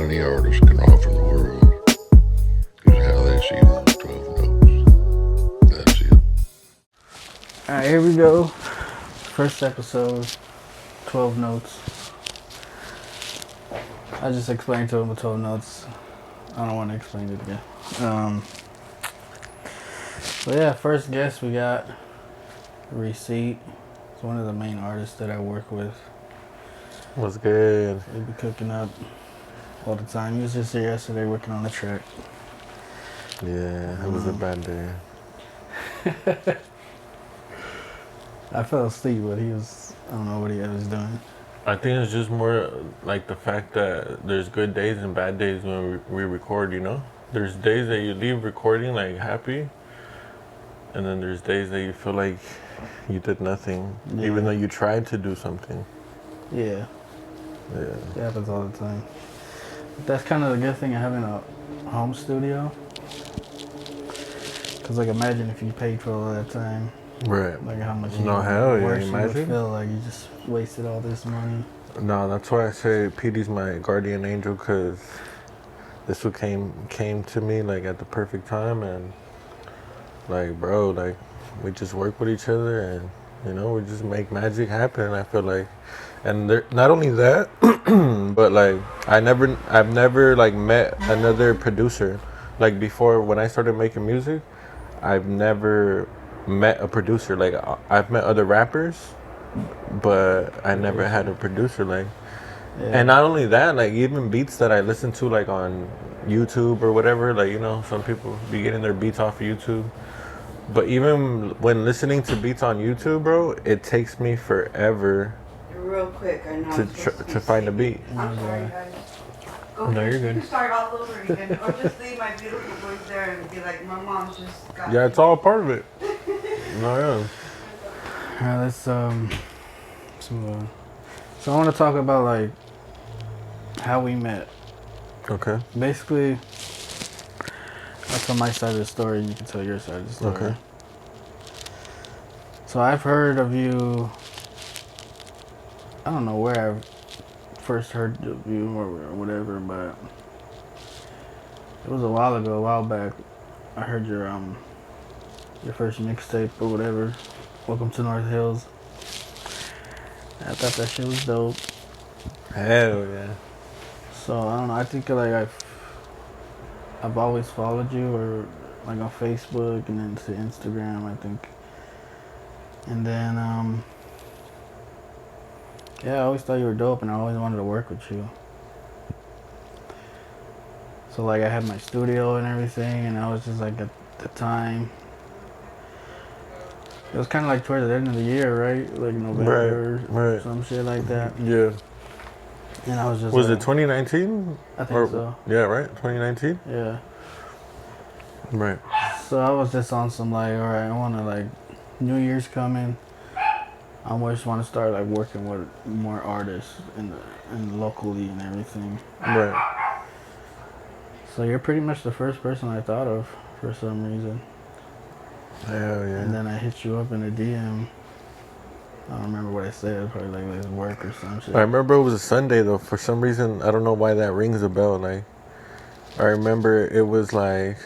any artist can offer the world is how they see those 12 notes. That's it. Alright, here we go. First episode, 12 notes. I just explained to him the 12 notes. I don't want to explain it again. But yeah, first guest we got Reseat. It's one of the main artists that I work with. What's good? We be cooking up all the time. He was just here yesterday working on the track. Yeah, it was a bad day. I fell asleep, but I don't know what he was doing. I think it's just more like the fact that there's good days and bad days when we record, you know? There's days that you leave recording like happy, and then there's days that you feel like you did nothing, even though you tried to do something. Yeah. Yeah. It happens all the time. But that's kind of the good thing of having a home studio. Because, like, imagine if you paid for all that time. Right. Like, how much No, hell yeah, worse you would imagine. feel like you just wasted all this money. No, that's why I say PD's my guardian angel, because this one came to me like at the perfect time, and like, bro, like we just work with each other, and you know, we just make magic happen. I feel like, and not only that, but like I've never like met another producer. Like before, when I started making music, I've never met a producer. Like I've met other rappers, but I never had a producer. Like, and not only that, like even beats that I listen to like on YouTube or whatever. Like, you know, some people be getting their beats off of YouTube. But even when listening to beats on YouTube, bro, it takes me forever. Real quick, I know to find a beat. I'm sorry, guys. Go No, ahead. you're good. You can start all over again, or just leave my beautiful voice there and be like, my mom's just got. Yeah, it's all part of it. No, yeah. Alright, let's move on. So I want to talk about like how we met. Okay. Basically, I'll tell my side of the story and you can tell your side of the story. Okay. So I've heard of you, I don't know where I first heard of you or whatever, but it was a while back. I heard your first mixtape or whatever, Welcome to North Hills. I thought that shit was dope. Hell yeah. So I don't know, I think like I've always followed you, or like on Facebook and then to Instagram, I think. And then yeah, I always thought you were dope and I always wanted to work with you. So like I had my studio and everything, and I was just like at the time, it was kind of like towards the end of the year, right? Like November or some shit like that. Yeah. And I was just Was like, it 2019? I think so. Yeah, right? 2019? Yeah. Right. So I was just on some like, alright, I want to like, New Year's coming. I just want to start like working with more artists and locally and everything. Right. So you're pretty much the first person I thought of for some reason. Hell yeah. And then I hit you up in a DM. I don't remember what I said. Probably like let's work or some shit. I remember it was a Sunday though. For some reason, I don't know why that rings a bell. Like, I remember it was like,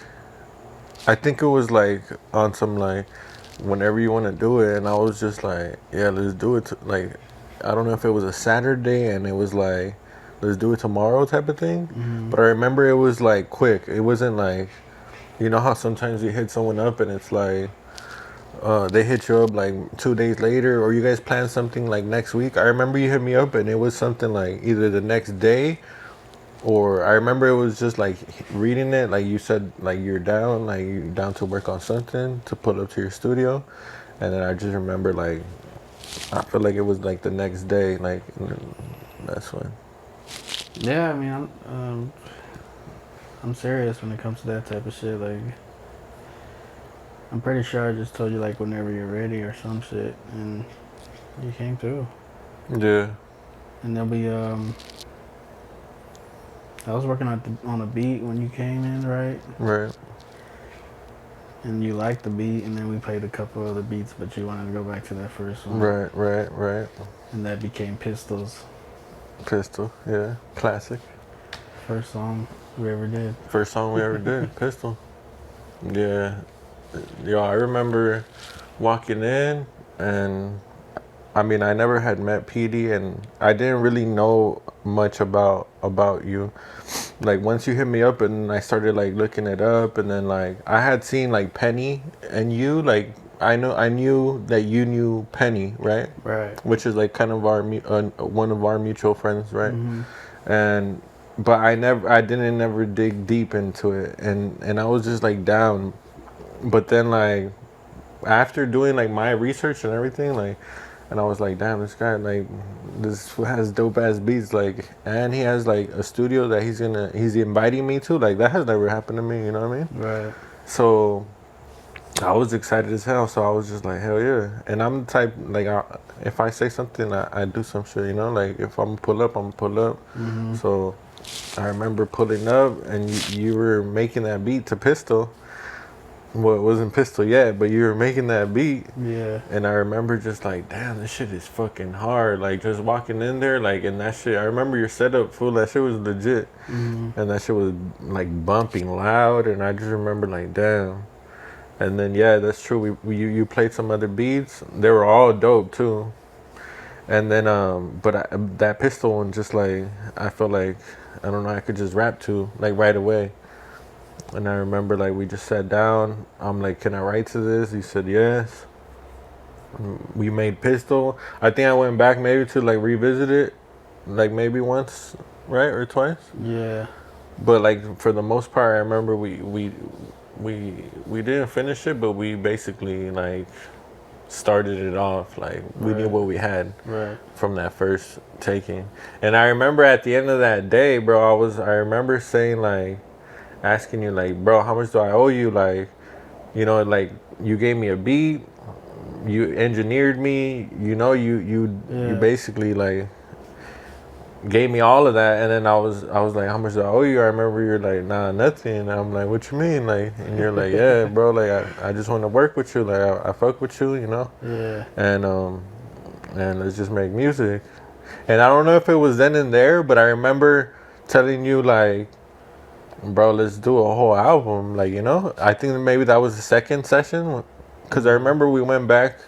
I think it was like on some like, whenever you want to do it, and I was just like, yeah, let's do it. Like, I don't know if it was a Saturday and it was like, let's do it tomorrow type of thing. Mm-hmm. But I remember it was like quick. It wasn't like, you know how sometimes you hit someone up and it's like, they hit you up like 2 days later, or you guys plan something like next week. I remember you hit me up and it was something like either the next day, or I remember it was just like reading it, like you said, like you're down to work on something to put up to your studio. And then I just remember like, I feel like it was like the next day, like that's when. Yeah, I mean, I'm serious when it comes to that type of shit. Like, I'm pretty sure I just told you like whenever you're ready or some shit, and you came through. Yeah. And there'll be I was working on a beat when you came in, right? Right. And you liked the beat, and then we played a couple other beats, but you wanted to go back to that first one. Right. And that became Pistols. Pistol, yeah. Classic. First song we ever did. First song we ever did, Pistol. Yeah. Yo, I remember walking in, and I mean, I never had met PD, and I didn't really know much about you. Like, once you hit me up, and I started like looking it up, and then like I had seen like Penny and you, like I knew that you knew Penny, right? Right. Which is like kind of our one of our mutual friends, right? And but I didn't never dig deep into it, and I was just like down. But then like after doing like my research and everything, like, and I was like, damn, this guy like this has dope ass beats, like, and he has like a studio that he's inviting me to, like, that has never happened to me, you know what I mean? Right. So I was excited as hell. So I was just like, hell yeah. And I'm the type, like, if I say something, I do some shit, you know? Like, if I'm pull up, I'm pull up. So I remember pulling up, and you were making that beat to Pistol. Well, it wasn't Pistol yet, but you were making that beat. Yeah. And I remember just like, damn, this shit is fucking hard. Like, just walking in there, like, and that shit, I remember your setup, fool, that shit was legit. And that shit was, like, bumping loud, and I just remember, like, damn. And then, yeah, that's true. You played some other beats. They were all dope, too. And then, that Pistol one, just, like, I felt like, I don't know, I could just rap to, like, right away. And I remember, like, we just sat down. I'm like, can I write to this? He said, yes. We made Pistol. I think I went back maybe to, like, revisit it, like, maybe once, right? Or twice. Yeah. But, like, for the most part, I remember we didn't finish it, but we basically, like, started it off. Like, we knew what we had from that first taking. And I remember at the end of that day, bro, I remember saying, like, asking you, like, bro, how much do I owe you? Like, you know, like, you gave me a beat, you engineered me, you know, you basically, like, gave me all of that. And then I was like, how much do I owe you? I remember you're like, nah, nothing. And I'm like, what you mean? Like, and you're like, yeah, bro, like, I just want to work with you. Like, I fuck with you, you know? Yeah. And let's just make music. And I don't know if it was then and there, but I remember telling you, like, bro, let's do a whole album. Like, you know, I think maybe that was the second session. Because I remember we went back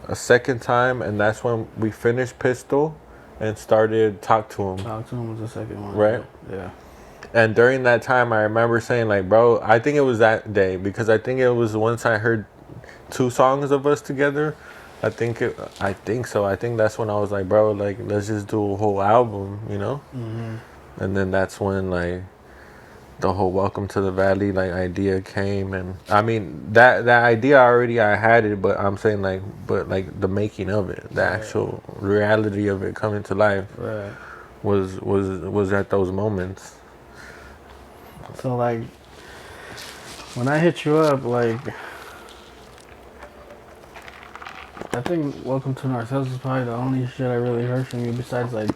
a second time, and that's when we finished Pistol and started Talk to Him. Talk to Him was the second one. Right? Yeah. And during that time, I remember saying, like, bro, I think it was that day, because I think it was once I heard 2 songs of us together. I think so. I think that's when I was like, bro, like, let's just do a whole album, you know? And then that's when, like, the whole Welcome to the Valley, like, idea came. And I mean, that idea I had it, but I'm saying, like, but like the making of it, the actual reality of it coming to life was at those moments. So, like, when I hit you up, like, I think Welcome to Narcissism is probably the only shit I really heard from you besides, like,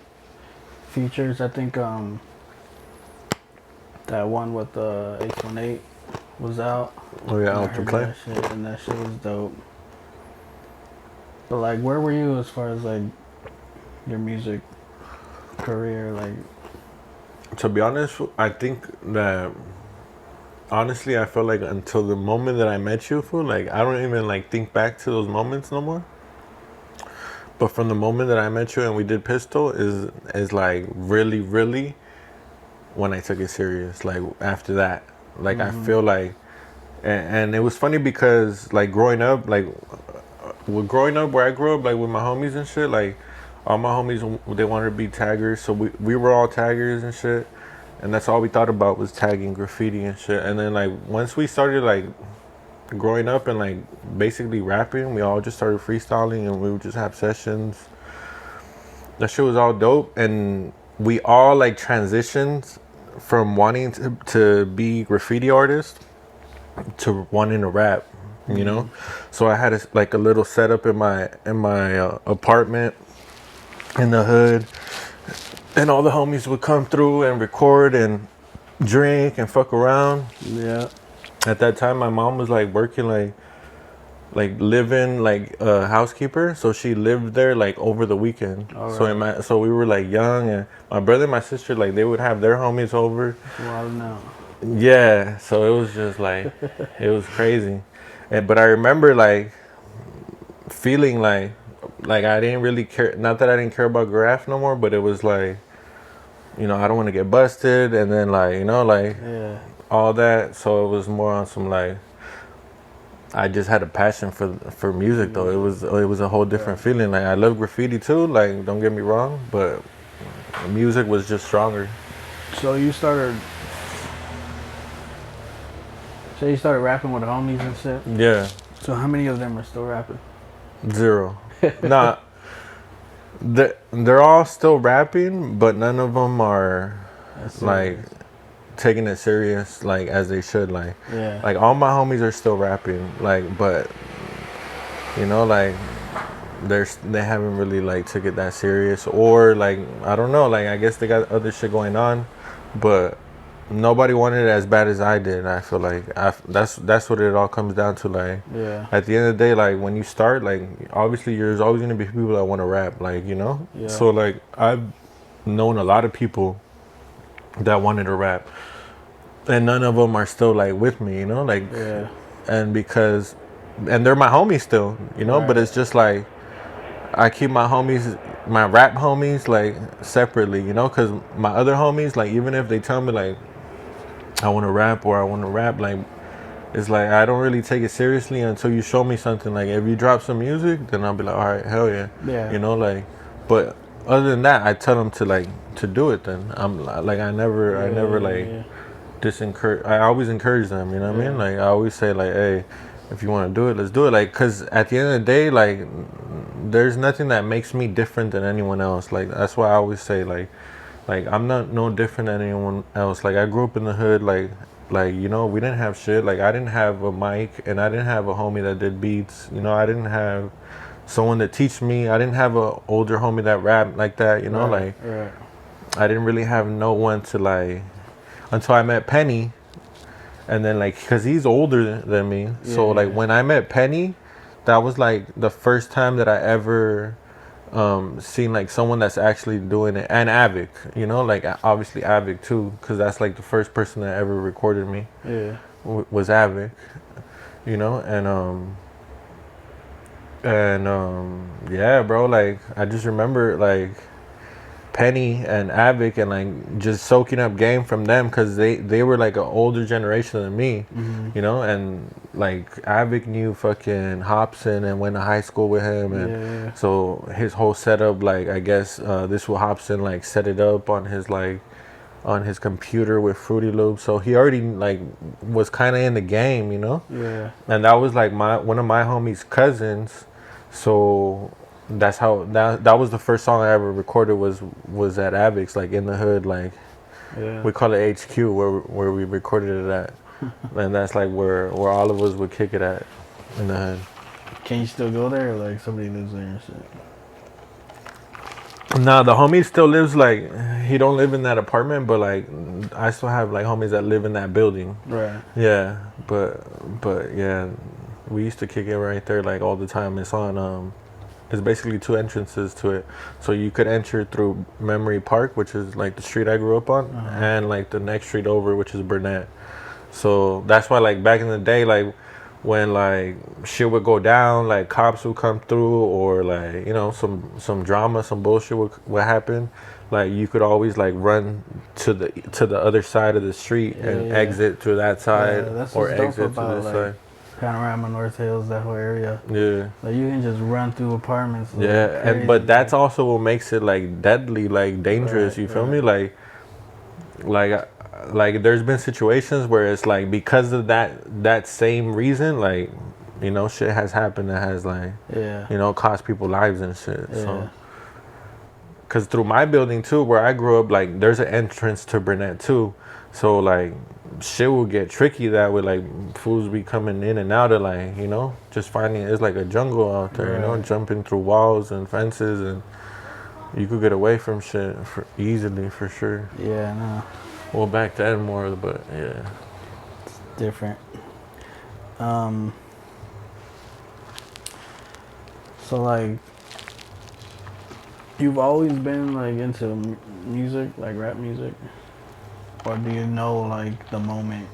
features. I think that one with the 818 was out. Oh yeah, I Out to heard Play. that shit, and that shit was dope. But, like, where were you as far as, like, your music career? Like, To be honest, I think that, honestly, I feel like until the moment that I met you, fool, like, I don't even, like, think back to those moments no more. But from the moment that I met you and we did Pistol is like really, really when I took it serious. Like, after that, like, I feel like, and it was funny because, like, growing up where I grew up, like, with my homies and shit, like, all my homies, they wanted to be taggers, so we were all taggers and shit, and that's all we thought about was tagging, graffiti and shit. And then, like, once we started, like, growing up and, like, basically rapping, we all just started freestyling, and we would just have sessions. That shit was all dope, and we all, like, transitioned from wanting to be graffiti artists to wanting to rap, you know. So I had a little setup in my apartment in the hood, and all the homies would come through and record and drink and fuck around. yeah. At that time, my mom was, like, working, like live-in like housekeeper, so she lived there like over the weekend. So we were like young, and my brother and my sister, like they would have their homies over. Well, no. Yeah, so it was just like it was crazy. But I remember like feeling like I didn't really care, not that I didn't care about graph no more, but it was like, you know, I don't want to get busted, and then like, you know, like Yeah. all that. So it was more on some like, I just had a passion for music though. It was a whole different feeling. Like I love graffiti too. Like don't get me wrong, but music was just stronger. So you started. So you started rapping with the homies and shit. Yeah, So how many of them are still rapping? 0. Nah, they're all still rapping, but none of them are like taking it serious like as they should. Like Yeah. like all my homies are still rapping. Like, but you know, like they haven't really like took it that serious, or like I don't know, like I guess they got other shit going on, but nobody wanted it as bad as I did. I feel like that's what it all comes down to. Like Yeah. at the end of the day, like when you start, like obviously there's always gonna be people that want to rap, like, you know. Yeah. So like I've known a lot of people that wanted to rap, and none of them are still like with me, you know, like. Yeah. And they're my homies still, you know. Right. But it's just like I keep my homies, my rap homies, like separately, you know, because my other homies, like even if they tell me like I want to rap or I want to rap, like it's like I don't really take it seriously until you show me something. Like if you drop some music, then I'll be like, all right, hell yeah, Yeah. you know, like. But other than that, I tell them to do it. Then I'm like I never like disencourage. I always encourage them, you know what I mean? Like I always say like, hey, if you want to do it, let's do it. Like, cause at the end of the day, like there's nothing that makes me different than anyone else. Like that's why I always say like I'm not no different than anyone else. Like I grew up in the hood, like you know, we didn't have shit. Like I didn't have a mic, and I didn't have a homie that did beats. You know, I didn't have someone to teach me. I didn't have a older homie that rapped like that. You know, Right. I didn't really have no one to like until I met Penny, and then like because he's older than me. So like when I met Penny, that was like the first time that I ever seen like someone that's actually doing it. And Avic, you know, like obviously Avic too, because that's like the first person that ever recorded me. Yeah. Was Avic, you know. And yeah, bro, like I just remember like Penny and Avic and like just soaking up game from them, because they were like an older generation than me, you know. And like Avic knew fucking Hobson and went to high school with him, and so his whole setup, like I guess this was Hobson like set it up on his computer with Fruity Loops, so he already like was kind of in the game, you know. Yeah. And that was like one of my homies' cousins, so that's how that was the first song I ever recorded was at Avic's, like in the hood, like we call it HQ where we recorded it at. And that's like where all of us would kick it at, in the hood. Can you still go there, or like somebody lives there and shit? Nah, the homie still lives, like he don't live in that apartment, but like I still have like homies that live in that building. Right. Yeah, but yeah, we used to kick it right there like all the time. It's on it's basically 2 entrances to it. So you could enter through Memory Park, which is like the street I grew up on, and like the next street over, which is Burnett. So that's why like back in the day, like when like shit would go down, like cops would come through, or like, you know, some drama, some bullshit would happen, like you could always like run to the other side of the street and exit through that side, or exit to this side. Panorama, North Hills, that whole area. Yeah. Like you can just run through apartments. Like Yeah, but that's also what makes it like deadly, like dangerous. You feel me? Like there's been situations where it's like because of that same reason, like, you know, shit has happened that has like, you know, cost people lives and shit. So, cause through my building too, where I grew up, like there's an entrance to Burnett too. So like shit will get tricky that way, like fools be coming in and out of, like, you know, just finding it's like a jungle out there, you know, jumping through walls and fences, and you could get away from shit easily for sure. Yeah, no. Well, back then more, but yeah. It's different. So like, you've always been like into music, like rap music, or do you know like the moment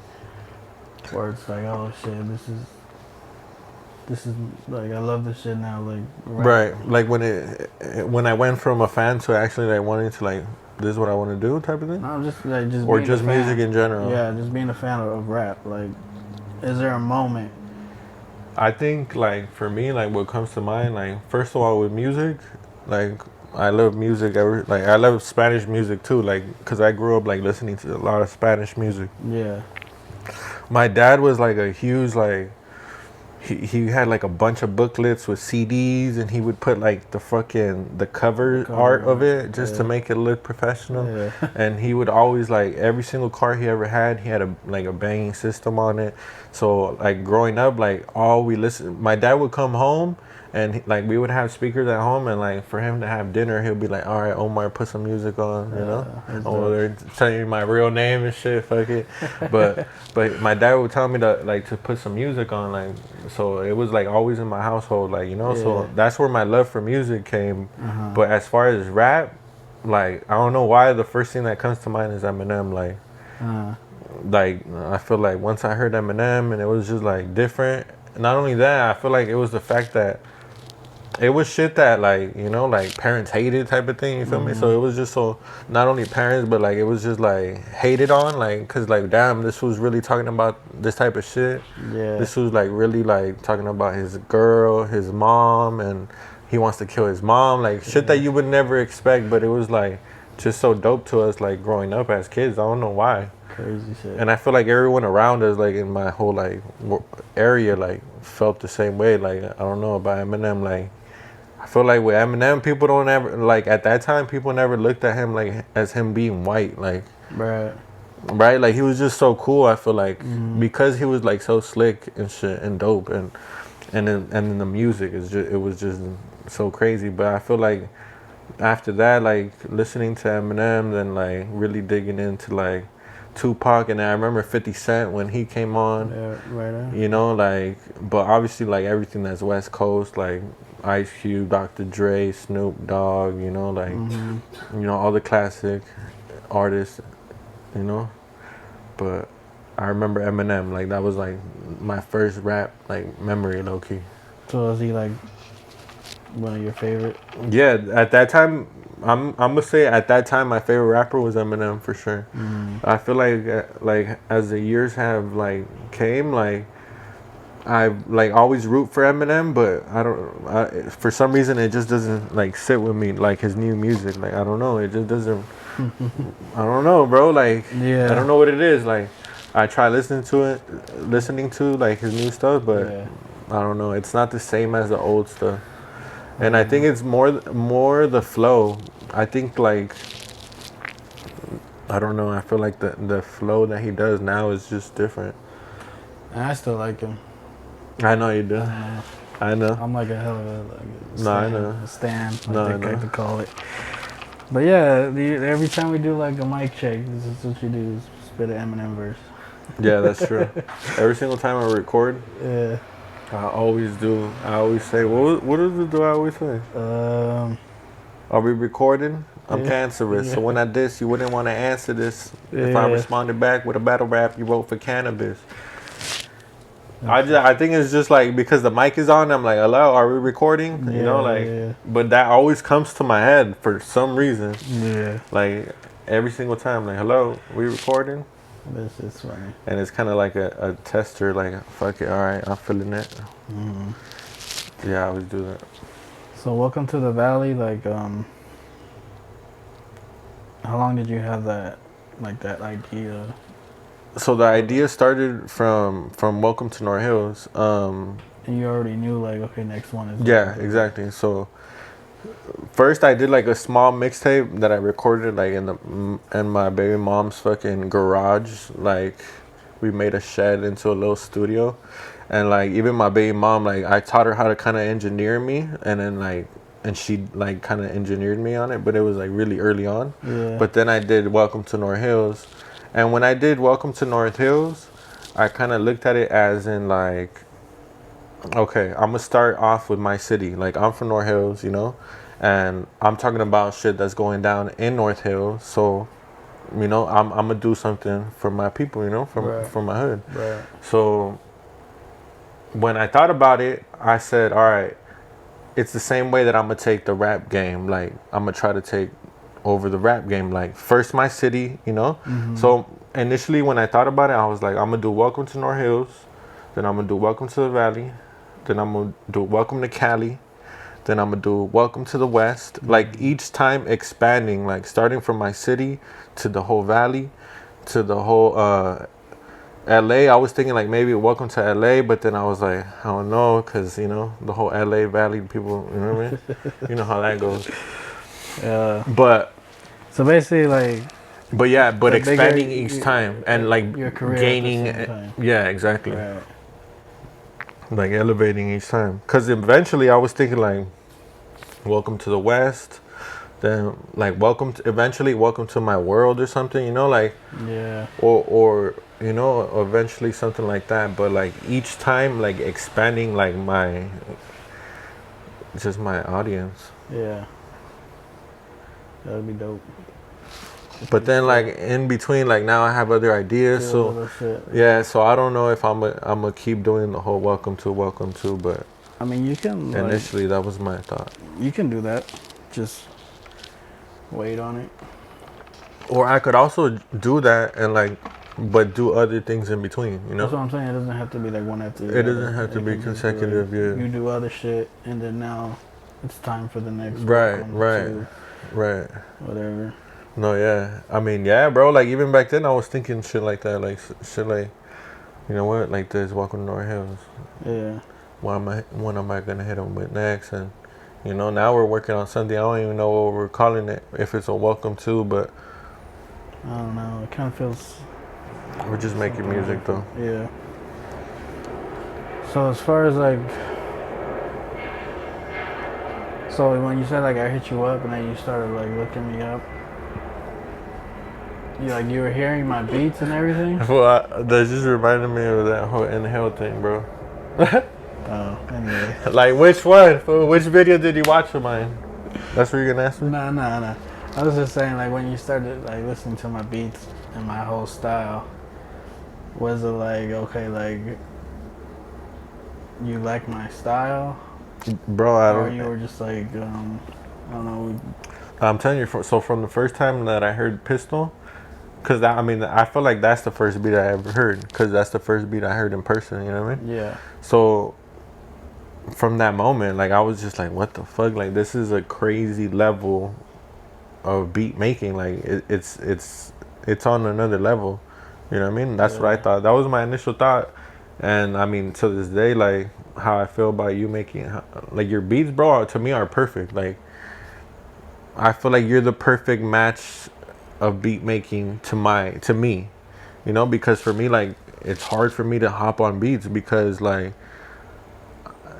where it's like, oh shit, this is like I love this shit now, like rap. Right. Like when I went from a fan to actually like wanting to like this is what I want to do type of thing, No, just like just or being just a fan. music in general. Yeah, just being a fan of rap. Like, is there a moment? I think like for me, like what comes to mind, like first of all with music, like I love music. Like I love Spanish music too, like because I grew up like listening to a lot of Spanish music. Yeah. My dad was like a huge like he had like a bunch of booklets with CDs, and he would put like the cover art of it just to make it look professional. Yeah. And he would always like every single car he ever had, he had a banging system on it. So like growing up, like all we listen, my dad would come home and like we would have speakers at home, and like for him to have dinner, he'll be like, all right, Omar, put some music on, you know. Oh, they're telling you my real name and shit, fuck it. but my dad would tell me to put some music on, like, so it was like always in my household, like, you know. So that's where my love for music came. But as far as rap, like I don't know why the first thing that comes to mind is Eminem. Like I feel like once I heard Eminem, and it was just like different. Not only that, I feel like it was the fact that it was shit that like, you know, like parents hated type of thing, you feel me? So it was just so, not only parents, but like it was just like hated on, like, cause like damn, this was really talking about this type of shit. Yeah. This was like really like talking about his girl, his mom, and he wants to kill his mom, like shit that you would never expect, but it was like just so dope to us like growing up as kids. I don't know why. Crazy shit. And I feel like everyone around us, like in my whole like area, like felt the same way. Like I don't know about Eminem, like I feel like with Eminem, people don't ever, like at that time, people never looked at him like as him being white, like Right. like he was just so cool. I feel like because he was like so slick and shit and dope, and then the music is just, it was just so crazy. But I feel like after that, like listening to Eminem, then like really digging into like Tupac, and I remember 50 Cent when he came on. Yeah, right on. You know, like, but obviously like everything that's West Coast, like Ice Cube, Dr. Dre, Snoop Dogg, you know, like, you know, all the classic artists, you know. But I remember Eminem, like that was like my first rap like memory, low key. So is he like one of your favorite? Yeah, at that time, I'm gonna say at that time my favorite rapper was Eminem for sure. I feel like as the years have like came, like I like always root for Eminem, but for some reason it just doesn't like sit with me like his new music. Like I don't know, it just doesn't. I don't know, bro. Like I don't know what it is. Like I try listening to like his new stuff, but I don't know. It's not the same as the old stuff. And I think it's more the flow. I think like I don't know. I feel like the flow that he does now is just different. And I still like him. I know you do. I know. I'm like a hell of a stand, No, I know. a stand, No, I like to call it. But yeah, every time we do like a mic check, this is what you do: is spit an Eminem verse. Yeah, that's true. Every single time I record, Yeah. I always do. I always say, what do I always say? Are we recording? I'm cancerous. So when I diss, you wouldn't want to answer this. If I responded back with a battle rap, you vote for cannabis. I think it's just like because the mic is on, I'm like, hello, are we recording? You know, like, but that always comes to my head for some reason. Yeah. Like every single time, like, hello, we recording? This is funny. And it's kind of like a tester, like, fuck it, all right, I'm feeling it. Yeah, I always do that. So welcome to the Valley. Like, how long did you have that idea? So the idea started from Welcome to North Hills. And you already knew, like, okay, next one is... Yeah, exactly. So first I did like a small mixtape that I recorded like in my baby mom's fucking garage. Like we made a shed into a little studio. And like even my baby mom, like I taught her how to kind of engineer me, and then like and she like kind of engineered me on it, but it was like really early on. Yeah. But then I did Welcome to North Hills. And when I did Welcome to North Hills, I kind of looked at it as in like okay, I'm gonna start off with my city. Like I'm from North Hills, you know, and I'm talking about shit that's going down in North Hills. So, you know, I'm gonna do something for my people, you know, Right. from my hood. Right. So when I thought about it, I said, all right, it's the same way that I'm gonna take the rap game. Like I'm gonna try to take over the rap game. Like first my city, you know. So initially when I thought about it, I was like, I'm gonna do Welcome to North Hills, then I'm gonna do Welcome to the Valley, then I'm gonna do Welcome to Cali, then I'm gonna do Welcome to the West. Like each time expanding, like starting from my city to the whole valley, to the whole LA. I was thinking like maybe Welcome to LA, but then I was like, I don't know, cause you know the whole LA Valley people, you know what I mean? You know how that goes. Yeah. But So basically, like yeah, but the bigger expanding each time and like your career gaining, at the same time. yeah, exactly. Right. Like elevating each time. Cause eventually I was thinking like, Welcome to the West, then like eventually Welcome to My World or something, you know, like Yeah. or you know, eventually something like that. But like each time like expanding like my just my audience. Yeah. That'd be dope. But then like in between, like now I have other ideas. Do a So little shit. yeah, so I don't know if I'm gonna keep doing the whole welcome to, but I mean, you can like, initially that was my thought. you can do that. Just wait on it. Or I could also do that and like, but do other things in between, you That's what know? I'm saying. It doesn't have to be like one after the other. It doesn't have to It be can just consecutive, like, yeah. You do other shit, and then now it's time for the next. Right, welcome right, to right. Whatever. No, yeah. I mean, yeah, bro. Like even back then, I was thinking shit like that, like shit like, you know what, like this, Welcome to North Hills. Yeah. When am I gonna hit them with next? And you know, now we're working on something. I don't even know what we're calling it. If it's a welcome to, but I don't know. It kind of feels. we're just making music though. Yeah. So as far as like, so when you said like I hit you up and then you started like looking me up, you were hearing my beats and everything. Well, that just reminded me of that whole inhale thing, bro. Oh, anyway. Like which one? Fool? Which video did you watch of mine? That's what you're gonna ask me? Nah. I was just saying like when you started like listening to my beats and my whole style, was it like okay like you like my style, Bro, I or don't. you were just like I don't know. I'm telling you. So from the first time that I heard Pistol, cause that, I mean, I feel like that's the first beat I ever heard, cause that's the first beat I heard in person. You know what I mean? Yeah. So from that moment, like I was just like, what the fuck? Like this is a crazy level of beat making. Like it's on another level. You know what I mean? That's what I thought. That was my initial thought. And I mean, to this day, like how I feel about you making, like your beats, bro, to me are perfect. Like I feel like you're the perfect match of beat making to me. You know, because for me, like it's hard for me to hop on beats because like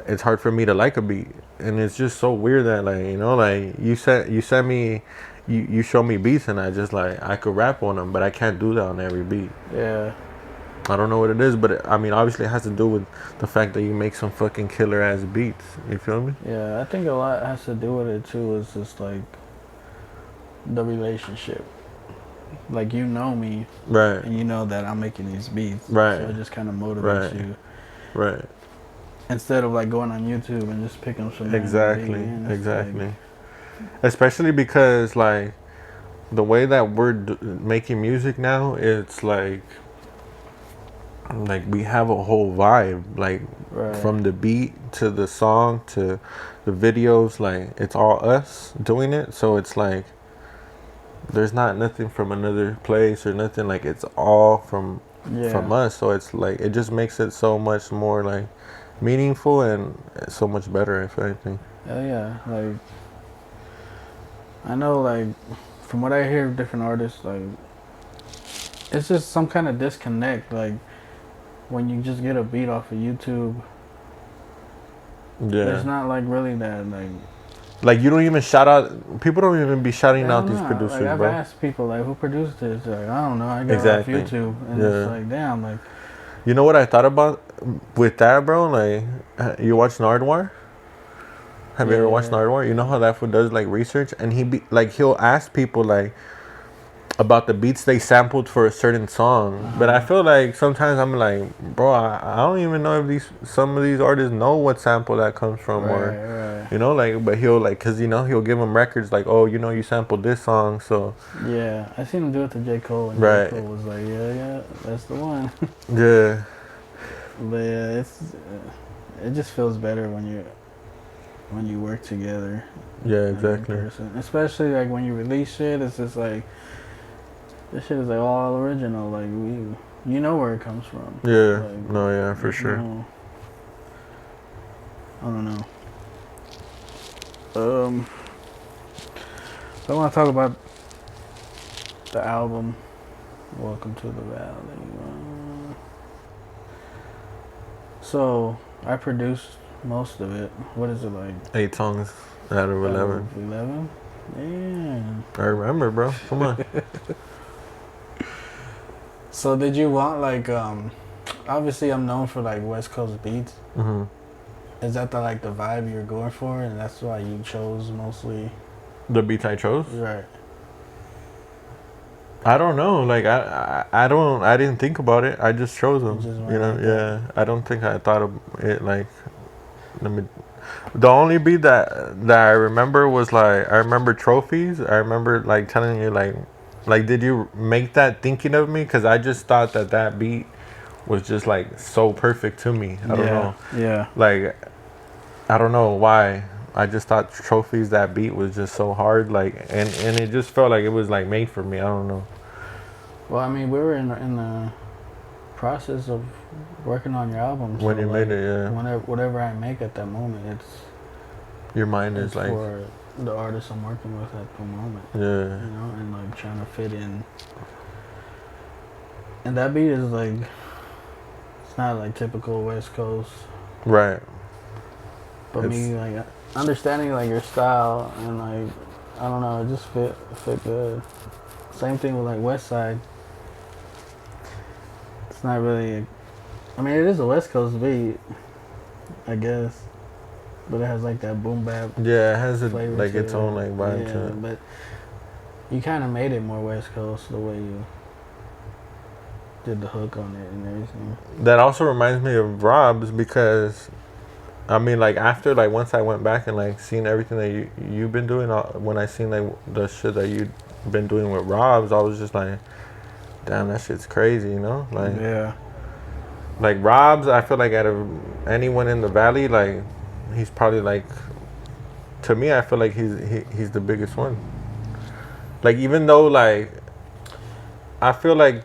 it's hard for me to like a beat, and it's just so weird that like, you know, like you sent me, you show me beats and I just like I could rap on them, but I can't do that on every beat. Yeah. I don't know what it is, but I mean obviously it has to do with the fact that you make some fucking killer ass beats. You feel me? Yeah, I think a lot has to do with it too. Is just like the relationship. Like you know me, Right. and you know that I'm making these beats, Right. so it just kind of motivates Right. you Right. instead of like going on YouTube and just picking some. Exactly. random beat, Exactly. like, Especially because like the way that we're making music now, it's like we have a whole vibe, like right. from the beat to the song to the videos, like it's all us doing it. So it's like there's not nothing from another place or nothing, like it's all from us. So it's like it just makes it so much more like meaningful and so much better, if anything. Yeah, like I know, like from what I hear of different artists, like it's just some kind of disconnect. Like when you just get a beat off of YouTube, there's not like really that like you don't even shout out. People don't even be shouting out these producers, like, I've bro. asked people like who produced this. Like I don't know. I got Exactly. it off YouTube, and it's like damn, like You know what I thought about with that, bro? Like, you watch Nardwar? Have you ever watched Yeah. Nardwar? You know how that fool does like research, and he'll ask people like about the beats they sampled for a certain song. But I feel like sometimes I'm like, bro, I don't even know if some of these artists know what sample that comes from, or Right. you know, like, but he'll like, cause he'll give them records like, oh, you sampled this song, so Yeah, I seen him do it to J. Cole, and J. right, Cole was like, yeah, that's the one. yeah, But yeah, it just feels better when you work together. yeah, Like, in exactly, person. Especially like when you release shit, it's just like this shit is like all original. Like you know where it comes from. yeah, Like, no, yeah, for there's sure. I don't know. I want to talk about the album. Welcome to the Valley. So I produced most of it. What is it like? 8 songs out of 11. 11? Yeah. I remember, bro. Come on. So did you want like obviously I'm known for like West Coast beats. Hmm. Is that the like the vibe you're going for, and that's why you chose mostly? The beats I chose. Right. I don't know. Like I didn't think about it. I just chose them. just went You know, like yeah. I don't think I thought of it like. Let me. The only beat that I remember was like I remember trophies. I remember like telling you like did you make that thinking of me? Because I just thought that beat was just like so perfect to me. I don't know. Yeah. Like I don't know why. I just thought trophies that beat was just so hard. Like and it just felt like it was like made for me. I don't know. Well, I mean, we were in the process of working on your album. When so you like, made it, yeah. whatever I make at that moment, Your mind it's is like, for the artist I'm working with at the moment. yeah, You know, and like trying to fit in. And that beat is like, it's not like typical West Coast. right. But me like understanding like your style and like I don't know, it just fit good. Same thing with like West Side. It's not really. I mean, it is a West Coast beat, I guess, but it has like that boom bap Yeah, it has flavor like to its it. own like vibe Yeah, to it. but you kind of made it more West Coast the way you did the hook on it and everything. That also reminds me of Rob's because, I mean, like after like once I went back and like seen everything that you've been doing, when I seen like the shit that you've been doing with Rob's, I was just like, damn, that shit's crazy, you know? Like, Yeah. like Rob's, I feel like out of anyone in the valley, like he's probably like, to me, I feel like he's the biggest one. Like even though like, I feel like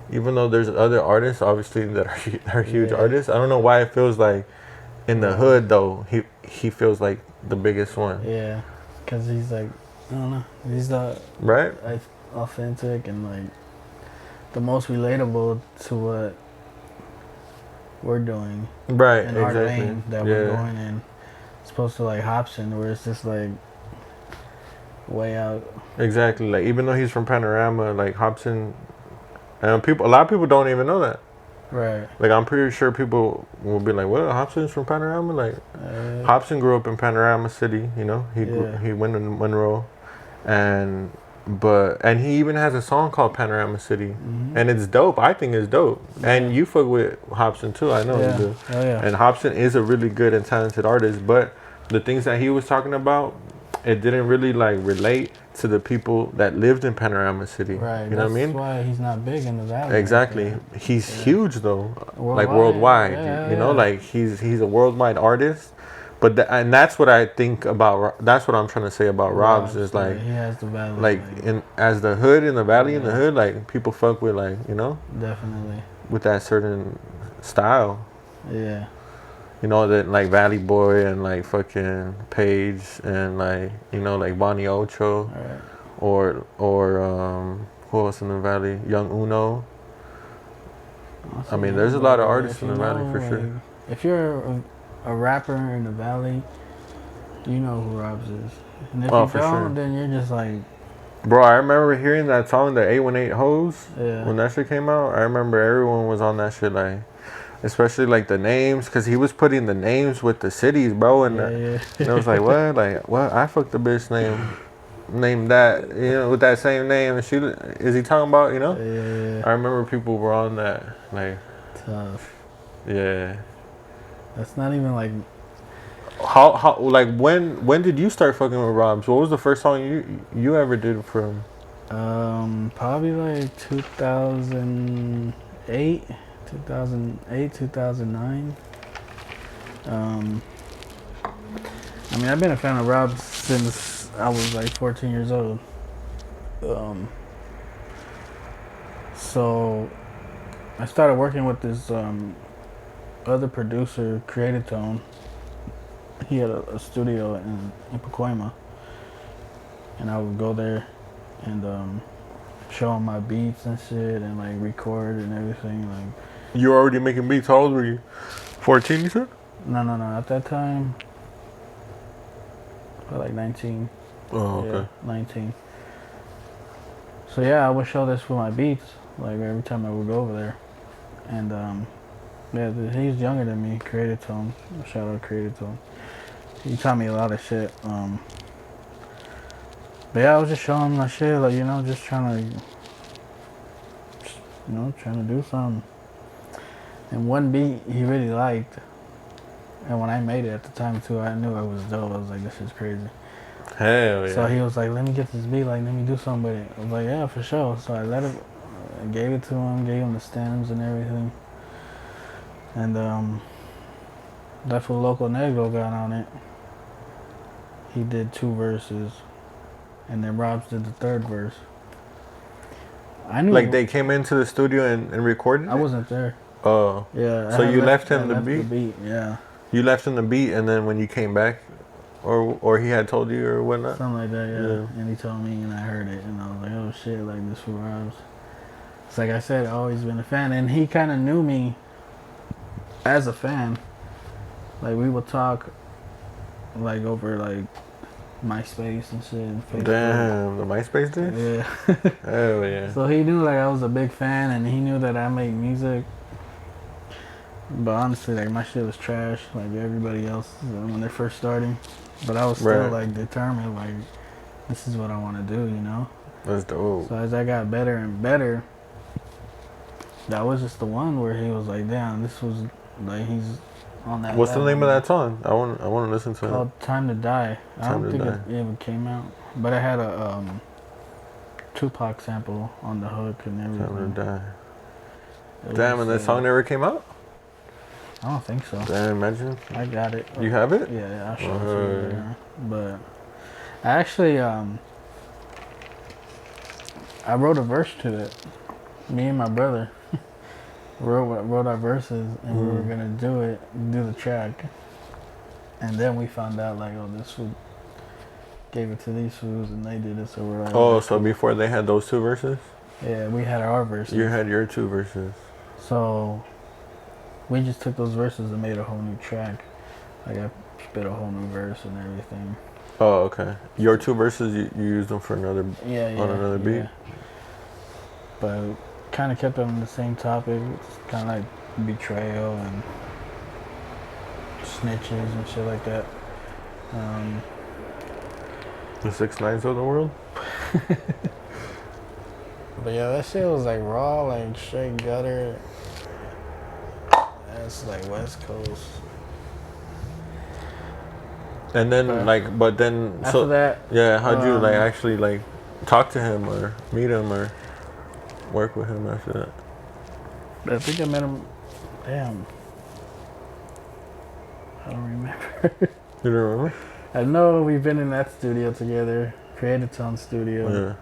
even though there's other artists obviously that are huge artists, I don't know why it feels like in the hood though he feels like the biggest one. Yeah, because he's like, I don't know, he's the Right? authentic and like the most relatable to what we're doing Right, in our exactly. lane that we're going in. As opposed to like Hobson, where it's just like way out. Exactly. Like even though he's from Panorama, like Hobson, and a lot of people don't even know that. Right. Like I'm pretty sure people will be like, "What? Hobson's from Panorama?" Like Hobson grew up in Panorama City. You know, he went in Monroe, and he even has a song called Panorama City, and it's dope. I think it's dope. And you fuck with Hobson too. I know you do. Oh yeah. And Hobson is a really good and talented artist, but the things that he was talking about, it didn't really like relate to the people that lived in Panorama City. Right. You know what I mean? That's why he's not big in the valley. Exactly. He's huge though, like Worldwide. worldwide. Yeah, you know, yeah. like he's a worldwide artist. But and that's what I think about. That's what I'm trying to say about Rob's is like, he has the valley. like in as the hood in the valley in the hood, like people fuck with like Definitely. with that certain style. Yeah. You know that like Valley Boy and like fucking Paige and like like Bonnie Ocho. Right. Or who else in the valley? Young Uno. I mean, there's a lot of artists in the valley for sure. If you're a rapper in the valley, you know who Robs is. And if you don't, then you're just like Bro, I remember hearing that song, the 818 Hoes, Yeah. when that shit came out. I remember everyone was on that shit, like, especially like the names, because he was putting the names with the cities, bro. And, Yeah. and I was like, what? Like, what? I fucked the bitch name that, you know, with that same name. And she, is he talking about, you know? Yeah. I remember people were on that, like, Tough. yeah. That's not even like. How like when did you start fucking with Robs? What was the first song you ever did for him? Probably like 2008, 2009. I mean, I've been a fan of Rob since I was like 14 years old. So I started working with this other producer, Creative Tone. He had a studio in Pacoima, and I would go there and show him my beats and shit, and like record and everything. Like, You were already making beats. How old were you? 14, you said? no. At that time, I was like 19. Oh, okay. Yeah, 19. So yeah, I would show this with my beats, like every time I would go over there. And yeah, he's younger than me, Creative Tone. Shout out Creative Tone. He taught me a lot of shit. But yeah, I was just showing him my shit, like, you know, just trying to do something. And one beat he really liked. And when I made it at the time too, I knew it was dope. I was like, this is crazy. Hell yeah. So he was like, let me get this beat, like, let me do something with it. I was like, yeah, for sure. So I gave it to him, gave him the stems and everything. And that fool Loco Negro got on it. He did 2 verses. And then Robs did the 3rd verse. I knew. Like they came into the studio and recorded I wasn't there. Oh. Yeah. So you left him the the beat? beat, yeah. You left him the beat, and then when you came back, or he had told you or whatnot? Something like that, yeah. Yeah. And he told me, and I heard it, and I was like, oh shit, like this for Robs. It's like I said, I've always been a fan, and he kind of knew me as a fan. Like we would talk, like over like MySpace and shit, and Facebook. Damn, the MySpace days? Yeah. Hell yeah. So he knew like I was a big fan, and he knew that I make music. But honestly, like my shit was trash, like everybody else when they're first starting. But I was still like determined, like this is what I want to do, you know. That's dope. So as I got better and better, that was just the one where he was like, "Damn, this was like he's on that." What's the level. name of that song? I want to listen to it. Called "Time to Die." I don't think it even came out, but it had a Tupac sample on the hook and everything. Time to Die. It Damn, and that song never came out? I don't think so. Damn, imagine. I got it. You have it? Yeah, I'll show it to you later. But I actually, I wrote a verse to it. Me and my brother wrote our verses, and we were gonna do the track. And then we found out like, oh, this fool gave it to these fools, and they did it. So we're like, oh, so before they had those 2 verses? Yeah, we had our verses. You had your 2 verses. So we just took those verses and made a whole new track. Like I spit a whole new verse and everything. Oh, okay. Your 2 verses, you used them for another on another beat. Yeah. But kind of kept them on the same topic. It's kind of like betrayal and snitches and shit like that. The 6ix9ines of the world. But yeah, that shit was like raw, like straight gutter. That's like West Coast. And then but then after that, yeah, how'd you like actually like talk to him or meet him or work with him after that? I think I met him. Damn, I don't remember. You don't remember? I know we've been in that studio together, Creative Tone Studio. Yeah.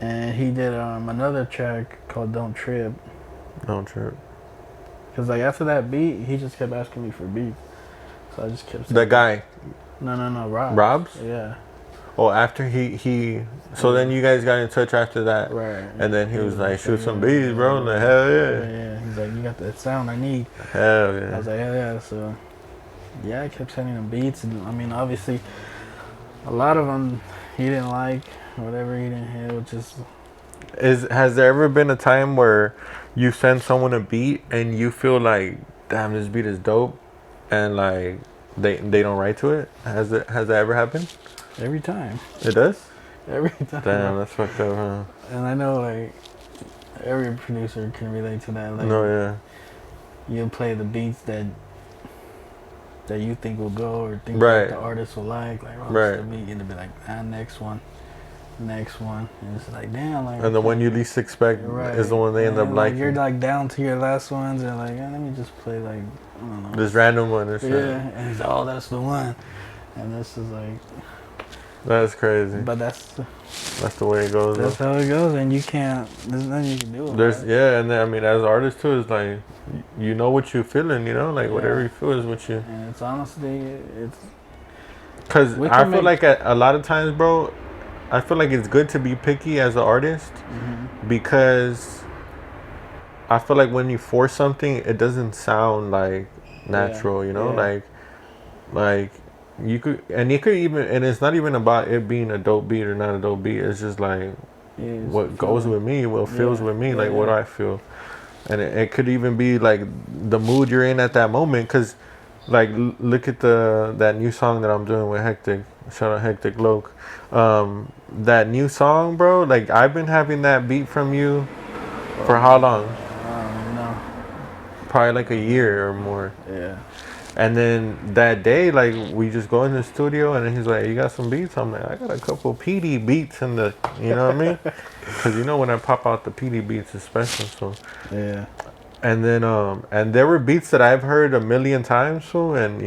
And he did another track called "Don't Trip." Don't trip. Cause like after that beat, he just kept asking me for beats, so I just kept saying, That guy. No, Robs. Robs? Yeah. Oh, after he. So then you guys got in touch after that. Right. And then he was like, shoot some beats, bro. Like, hell yeah. Yeah. He's like, you got that sound I need. Hell I yeah. was like, hell yeah. So yeah, I kept sending him beats, and I mean, obviously, a lot of them he didn't like, whatever he didn't hit, was just Has there ever been a time where you send someone a beat and you feel like, damn, this beat is dope, and like they don't write to it? Has that ever happened? every time, It does. every time. Damn, that's fucked up, huh? And I know like every producer can relate to that. Like, No, yeah. you play the beats that you think will go or think Right. that the artist will like oh, Right. it's the beat, and to be like, next one, and it's like, damn, like. And the one you least expect is the one they end up like, liking. you're like down to your last ones, and like, let me just play like, I don't know. This random one or something. Yeah, and he's like, oh, that's the one, and this is like, That's crazy. but that's the way it goes. that's Though. how it goes, and you can't. There's nothing you can do. There's About it. and then, I mean, as artists too, it's like you know what you're feeling, like whatever Yeah. you feel is what you. And it's honestly, it's Because We I can feel make- like a lot of times, bro, I feel like it's good to be picky as an artist because I feel like when you force something, it doesn't sound like natural, Yeah. like you could, and you could even, and it's not even about it being a dope beat or not a dope beat. It's just like it's what goes with me, what feels Yeah. with me, like Yeah. what I feel, and it could even be like the mood you're in at that moment. Cause like look at that new song that I'm doing with Hectic. Shout out Hectic Loke. That new song, bro. Like I've been having that beat from you for how long? No. Probably like a year or more. Yeah. And then that day, like we just go in the studio, and then he's like, "You got some beats?" I'm like, "I got a couple PD beats in the," you know what I mean? Because when I pop out the PD beats, it's special. So, Yeah. and then and there were beats that I've heard a million times, so, and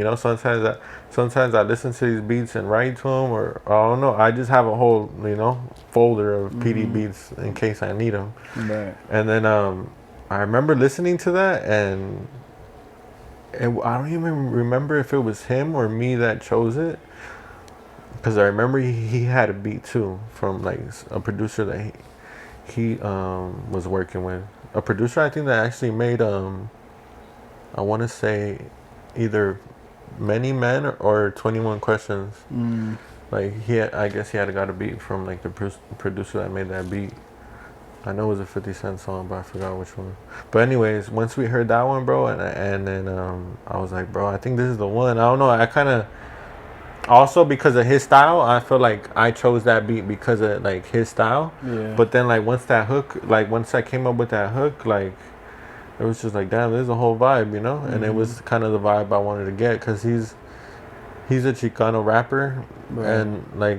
sometimes I listen to these beats and write to them, or I don't know. I just have a whole folder of PD beats in case I need them. Right. And then I remember listening to that, and I don't even remember if it was him or me that chose it, because I remember he had a beat too from like a producer that he was working with, a producer I think that actually made I want to say either Many Men or 21 Questions. Like I guess he had got a beat from like the producer that made that beat. I know it was a 50 Cent song, but I forgot which one. But anyways, once we heard that one, bro, and then I was like, bro, I think this is the one. I don't know. I kind of also, because of his style, I feel like I chose that beat because of like his style. Yeah. But then like once I came up with that hook, like it was just like, damn, there's a whole vibe, And it was kind of the vibe I wanted to get, because he's a Chicano rapper, Right.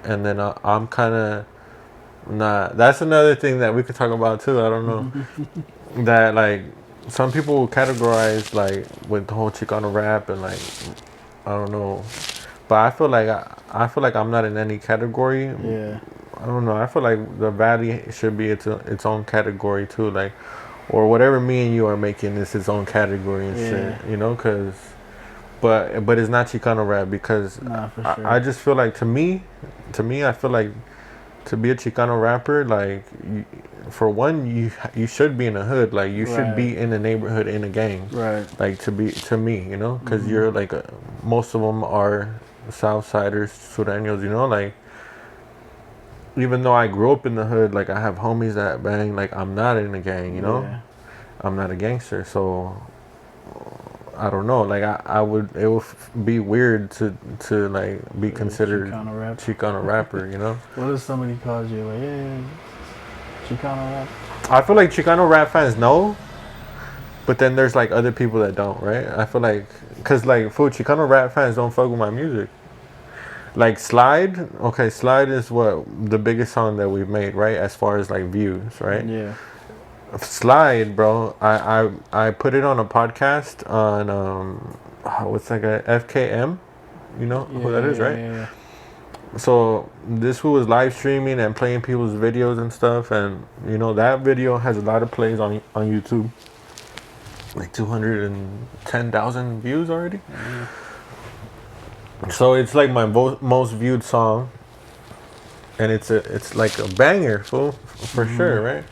and then I'm kind of. Nah, that's another thing that we could talk about too. I don't know. That like some people will categorize like with the whole Chicano rap and like I don't know, but I feel like I'm not in any category. Yeah. I don't know. I feel like the Valley should be its own category too, like, or whatever me and you are making is its own category and shit. Cause, but it's not Chicano rap because Nah, for sure. I just feel like to me, I feel like. To be a Chicano rapper, like, for one, you should be in the hood. Like, you should be in the neighborhood in a gang. Right. Like, to me, because you're like, most of them are Southsiders, Sureños, like, even though I grew up in the hood, like, I have homies that bang, like, I'm not in a gang, Yeah. I'm not a gangster, so I don't know. Like, it would be weird to like be considered Chicano rapper, What if somebody calls you like, yeah, Chicano rap? I feel like Chicano rap fans know, but then there's like other people that don't, right? I feel like, cause like Chicano rap fans don't fuck with my music. Like Slide is what the biggest song that we've made, right? As far as like views, right? Yeah. Slide, bro. I put it on a podcast on what's like a FKM, you know who that is, right? Yeah. So this who was live streaming and playing people's videos and stuff, and that video has a lot of plays on YouTube, like 210,000 views already. Yeah. So it's like my most viewed song, and it's like a banger, fool, for sure, right?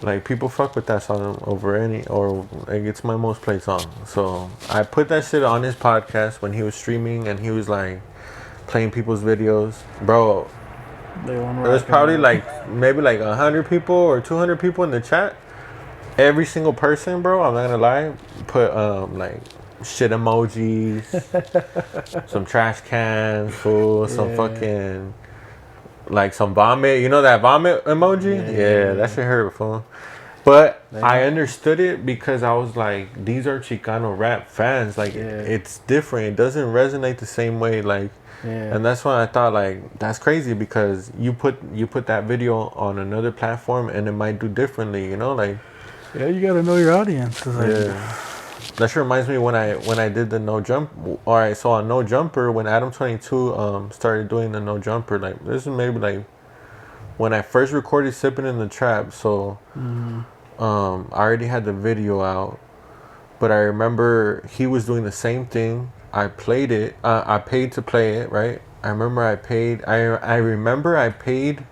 Like people fuck with that song over like it's my most played song. So I put that shit on his podcast when he was streaming, and he was like playing people's videos, bro. They want There was probably like maybe like 100 people or 200 people in the chat. Every single person, bro, I'm not gonna lie, put like shit emojis, some trash cans, fool, some fucking like some vomit. You know that vomit emoji? Yeah, that shit hurt, fool. But I understood it because I was like, these are Chicano rap fans. Like, it's different. It doesn't resonate the same way. Like, and that's when I thought like that's crazy because you put that video on another platform and it might do differently. You know, like. Yeah, you gotta know your audience. Like, that sure reminds me when I did the no jump, or I saw a no jumper when Adam 22 started doing the no jumper. Like this is maybe like when I first recorded Sipping in the Trap. So I already had the video out, but I remember he was doing the same thing. I played it. I paid to play it. Right. I remember I paid. I remember I paid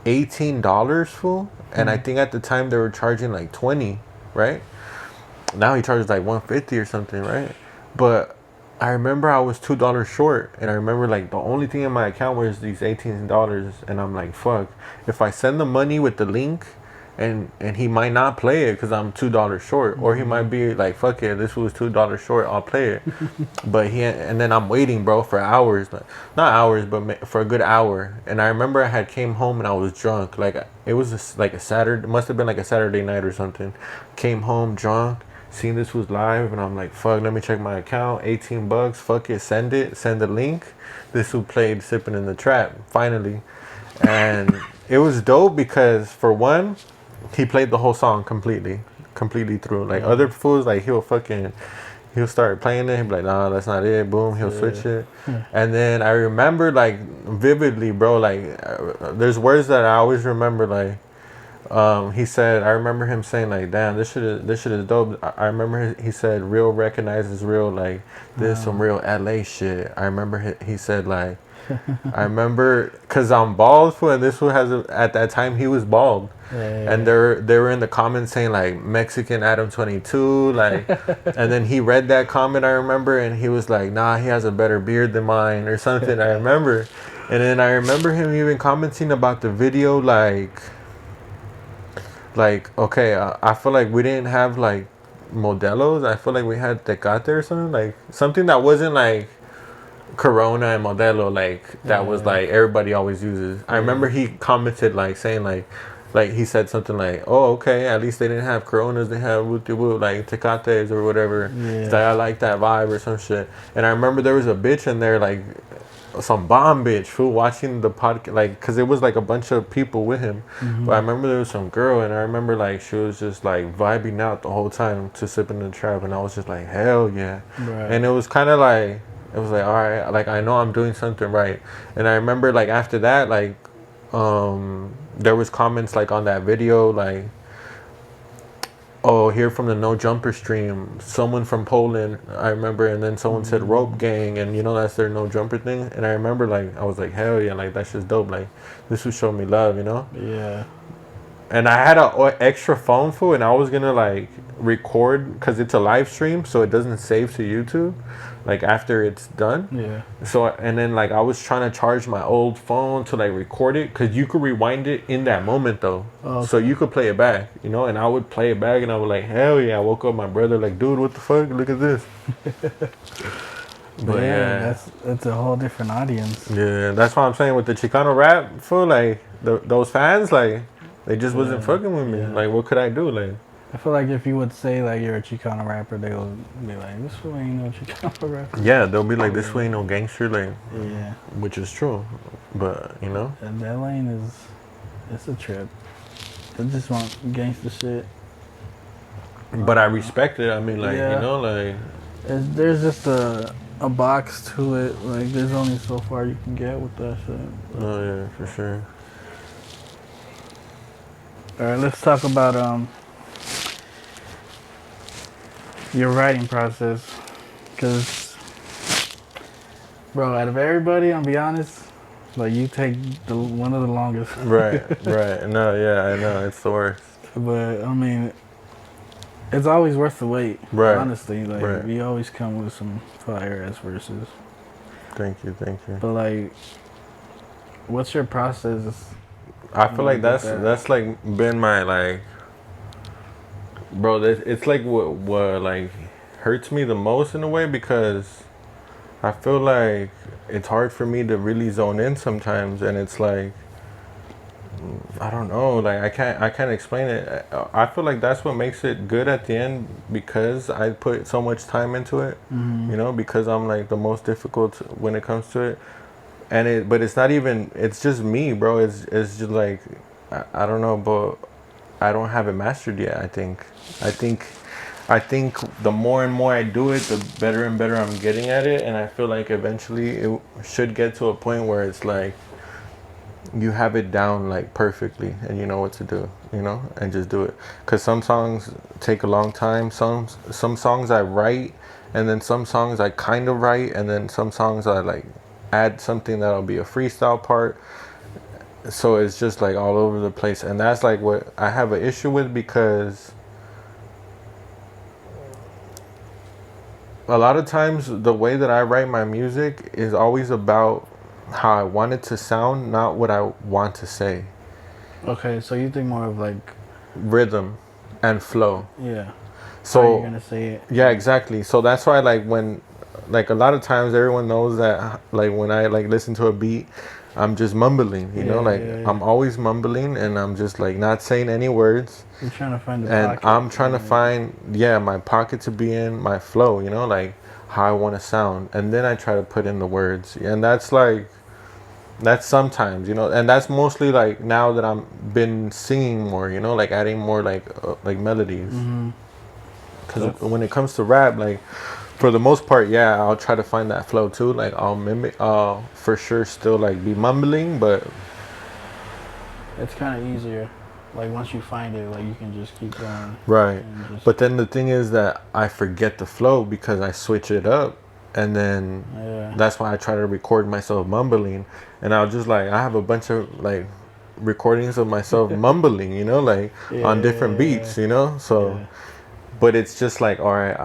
$18 full. And I think at the time they were charging like 20, right? Now he charges like 150 or something, right? But I remember I was $2 short, and I remember like the only thing in my account was these $18, and I'm like, fuck. If I send the money with the link, and he might not play it because I'm $2 short, or he might be like, fuck it, this was $2 short, I'll play it. But and then I'm waiting, bro, for hours, not hours, but for a good hour. And I remember I had came home and I was drunk, like it was like a Saturday, it must have been like a Saturday night or something. Came home drunk, seen this was live, and I'm like, fuck, let me check my account, $18, fuck it, send the link. This who played Sipping in the Trap, finally. And it was dope because for one, he played the whole song completely through. Like other fools, like he'll start playing it. He'll be like, nah, that's not it. Boom, he'll switch it. And then I remember like vividly, bro. Like there's words that I always remember. Like he said, I remember him saying like, damn, this shit is dope. I remember he said, real recognizes real. Like this some real LA shit. I remember he said like. I remember because I'm bald, and this one at that time he was bald, and they were in the comments saying like Mexican Adam 22, like, and then he read that comment I remember, and he was like, nah, he has a better beard than mine or something. I remember, and then I remember him even commenting about the video, like okay, I feel like we didn't have like Modelos. I feel like we had Tecate or something, like something that wasn't like Corona and Modelo, like that was like everybody always uses. I remember he commented like saying like he said something like, oh, okay, at least they didn't have Coronas, they have like Tecates or whatever. Like, I like that vibe or some shit. And I remember there was a bitch in there, like some bomb bitch who watching the podcast, like, cause it was like a bunch of people with him. But I remember there was some girl, and I remember like she was just like vibing out the whole time to Sipping in the Trap, and I was just like, hell yeah. And it was kind of like, it was like, all right, like I know I'm doing something right. And I remember like after that, like there was comments like on that video, like, oh, here from the No Jumper stream, someone from Poland, I remember, and then someone said Rope Gang, and you know that's their No Jumper thing. And I remember like I was like, hell yeah, like that's just dope. Like this would show me love, you know? Yeah. And I had an extra phone full, and I was gonna like record because it's a live stream, so it doesn't save to YouTube, like after it's done. Yeah. So and then like I was trying to charge my old phone to like record it, because you could rewind it in that moment though. Okay. So you could play it back, you know. And I would play it back, and I was like, hell yeah! I woke up my brother like, dude, what the fuck? Look at this. But yeah, that's a whole different audience. Yeah, that's what I'm saying with the Chicano rap. For like those fans, like. They just wasn't fucking with me. Like, what could I do? Like, I feel like if you would say like you're a Chicano rapper, they would be like, "This fool ain't no Chicano rapper." Yeah, they'll be like, "This fool ain't no gangster." Like, yeah, which is true, but you know, and that lane it's a trip. They just want gangster shit. But I respect it. I mean, like, you know, like, there's just a box to it. Like, there's only so far you can get with that shit. Oh yeah, for sure. All right, let's talk about your writing process, because, bro, out of everybody, I'll be honest, like you take one of the longest. Right. No, yeah, I know it's the worst. But I mean, it's always worth the wait. Right. Honestly, like you always come with some fire ass verses. Thank you. But like, What's your process? I feel like With that? that's like been my like, bro. It's like what like hurts me the most in a way because I feel like it's hard for me to really zone in sometimes, and it's like I don't know, like I can't explain it. I feel like that's what makes it good at the end because I put so much time into it, you know, because I'm like the most difficult when it comes to it, and but it's not even, it's just me, bro. It's just like I don't know, but I don't have it mastered yet. I think the more and more I do it, the better and better I'm getting at it, and I feel like eventually it should get to a point where it's like you have it down like perfectly and you know what to do, you know, and just do it. Because some songs take a long time. Some songs I write, and then some songs I kind of write, and then some songs I like add something that'll be a freestyle part. So it's just like all over the place, and that's like what I have an issue with because a lot of times the way that I write my music is always about how I want it to sound, not what I want to say. Okay, so you think more of like, Rhythm and flow. yeah, how are you So gonna say it? yeah, exactly. So that's why like when like a lot of times everyone knows that like when I like listen to a beat, I'm just mumbling, you know, Yeah, like yeah, I'm yeah. always mumbling and I'm just like not saying any words. You're trying to find the And pocket. I'm trying to find, yeah, my pocket to be in, my flow, you know, like how I want to sound. And then I try to put in the words. And that's like, that's sometimes, you know, and that's mostly like now that I'm been singing more, you know, like adding more like melodies. Because when it comes to rap, like for the most part, yeah, I'll try to find that flow too. Like I'll for sure still like be mumbling, but It's kind of easier. Like once you find it, like you can just keep going right. and just. But then the thing is that I forget the flow because I switch it up. And then Yeah. that's why I try to record myself mumbling. And I'll just like, I have a bunch of like recordings of myself mumbling, you know, like on different Yeah. beats, you know? So, Yeah. but it's just like, all right,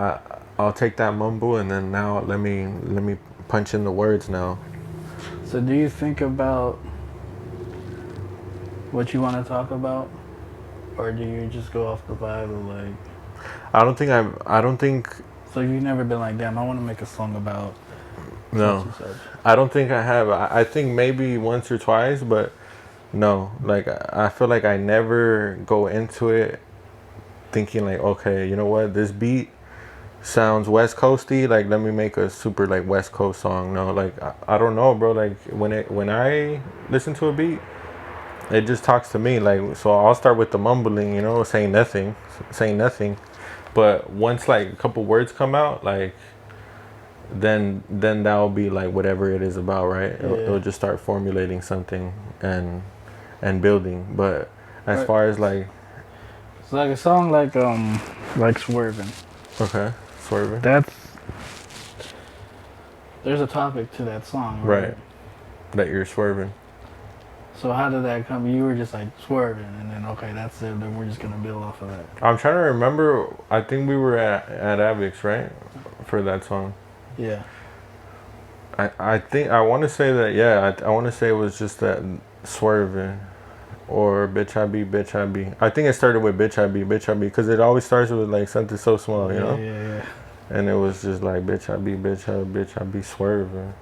I'll take that mumble and then now let me punch in the words now. So do you think about what you want to talk about, or do you just go off the vibe of like? I don't think, So you've never been like, damn, I want to make a song about such no, and such. I don't think I have. I think maybe once or twice, but no, like I feel like I never go into it thinking like, okay, you know what, this beat sounds West Coasty, like let me make a super like West Coast song. No, like I don't know, bro. Like when I listen to a beat, it just talks to me. Like so, I'll start with the mumbling, you know, saying nothing. But once like a couple words come out, like then that'll be like whatever it is about, right? It'll Yeah. just start formulating something and building. But as Right. far as like, It's like a song like Swerving. okay, swerving, That's there's a topic to that song, right? right? That you're swerving. So how did that come? You were just like swerving, and then okay, that's it. Then we're just gonna build off of that. I'm trying to remember. I think we were at Avix, right, for that song. Yeah. I think I want to say that. Yeah, I want to say it was just that swerving, or bitch I be, bitch I be. I think it started with bitch I be, because it always starts with like something so small, you know. Yeah. And it was just like bitch I be, bitch I be swerving.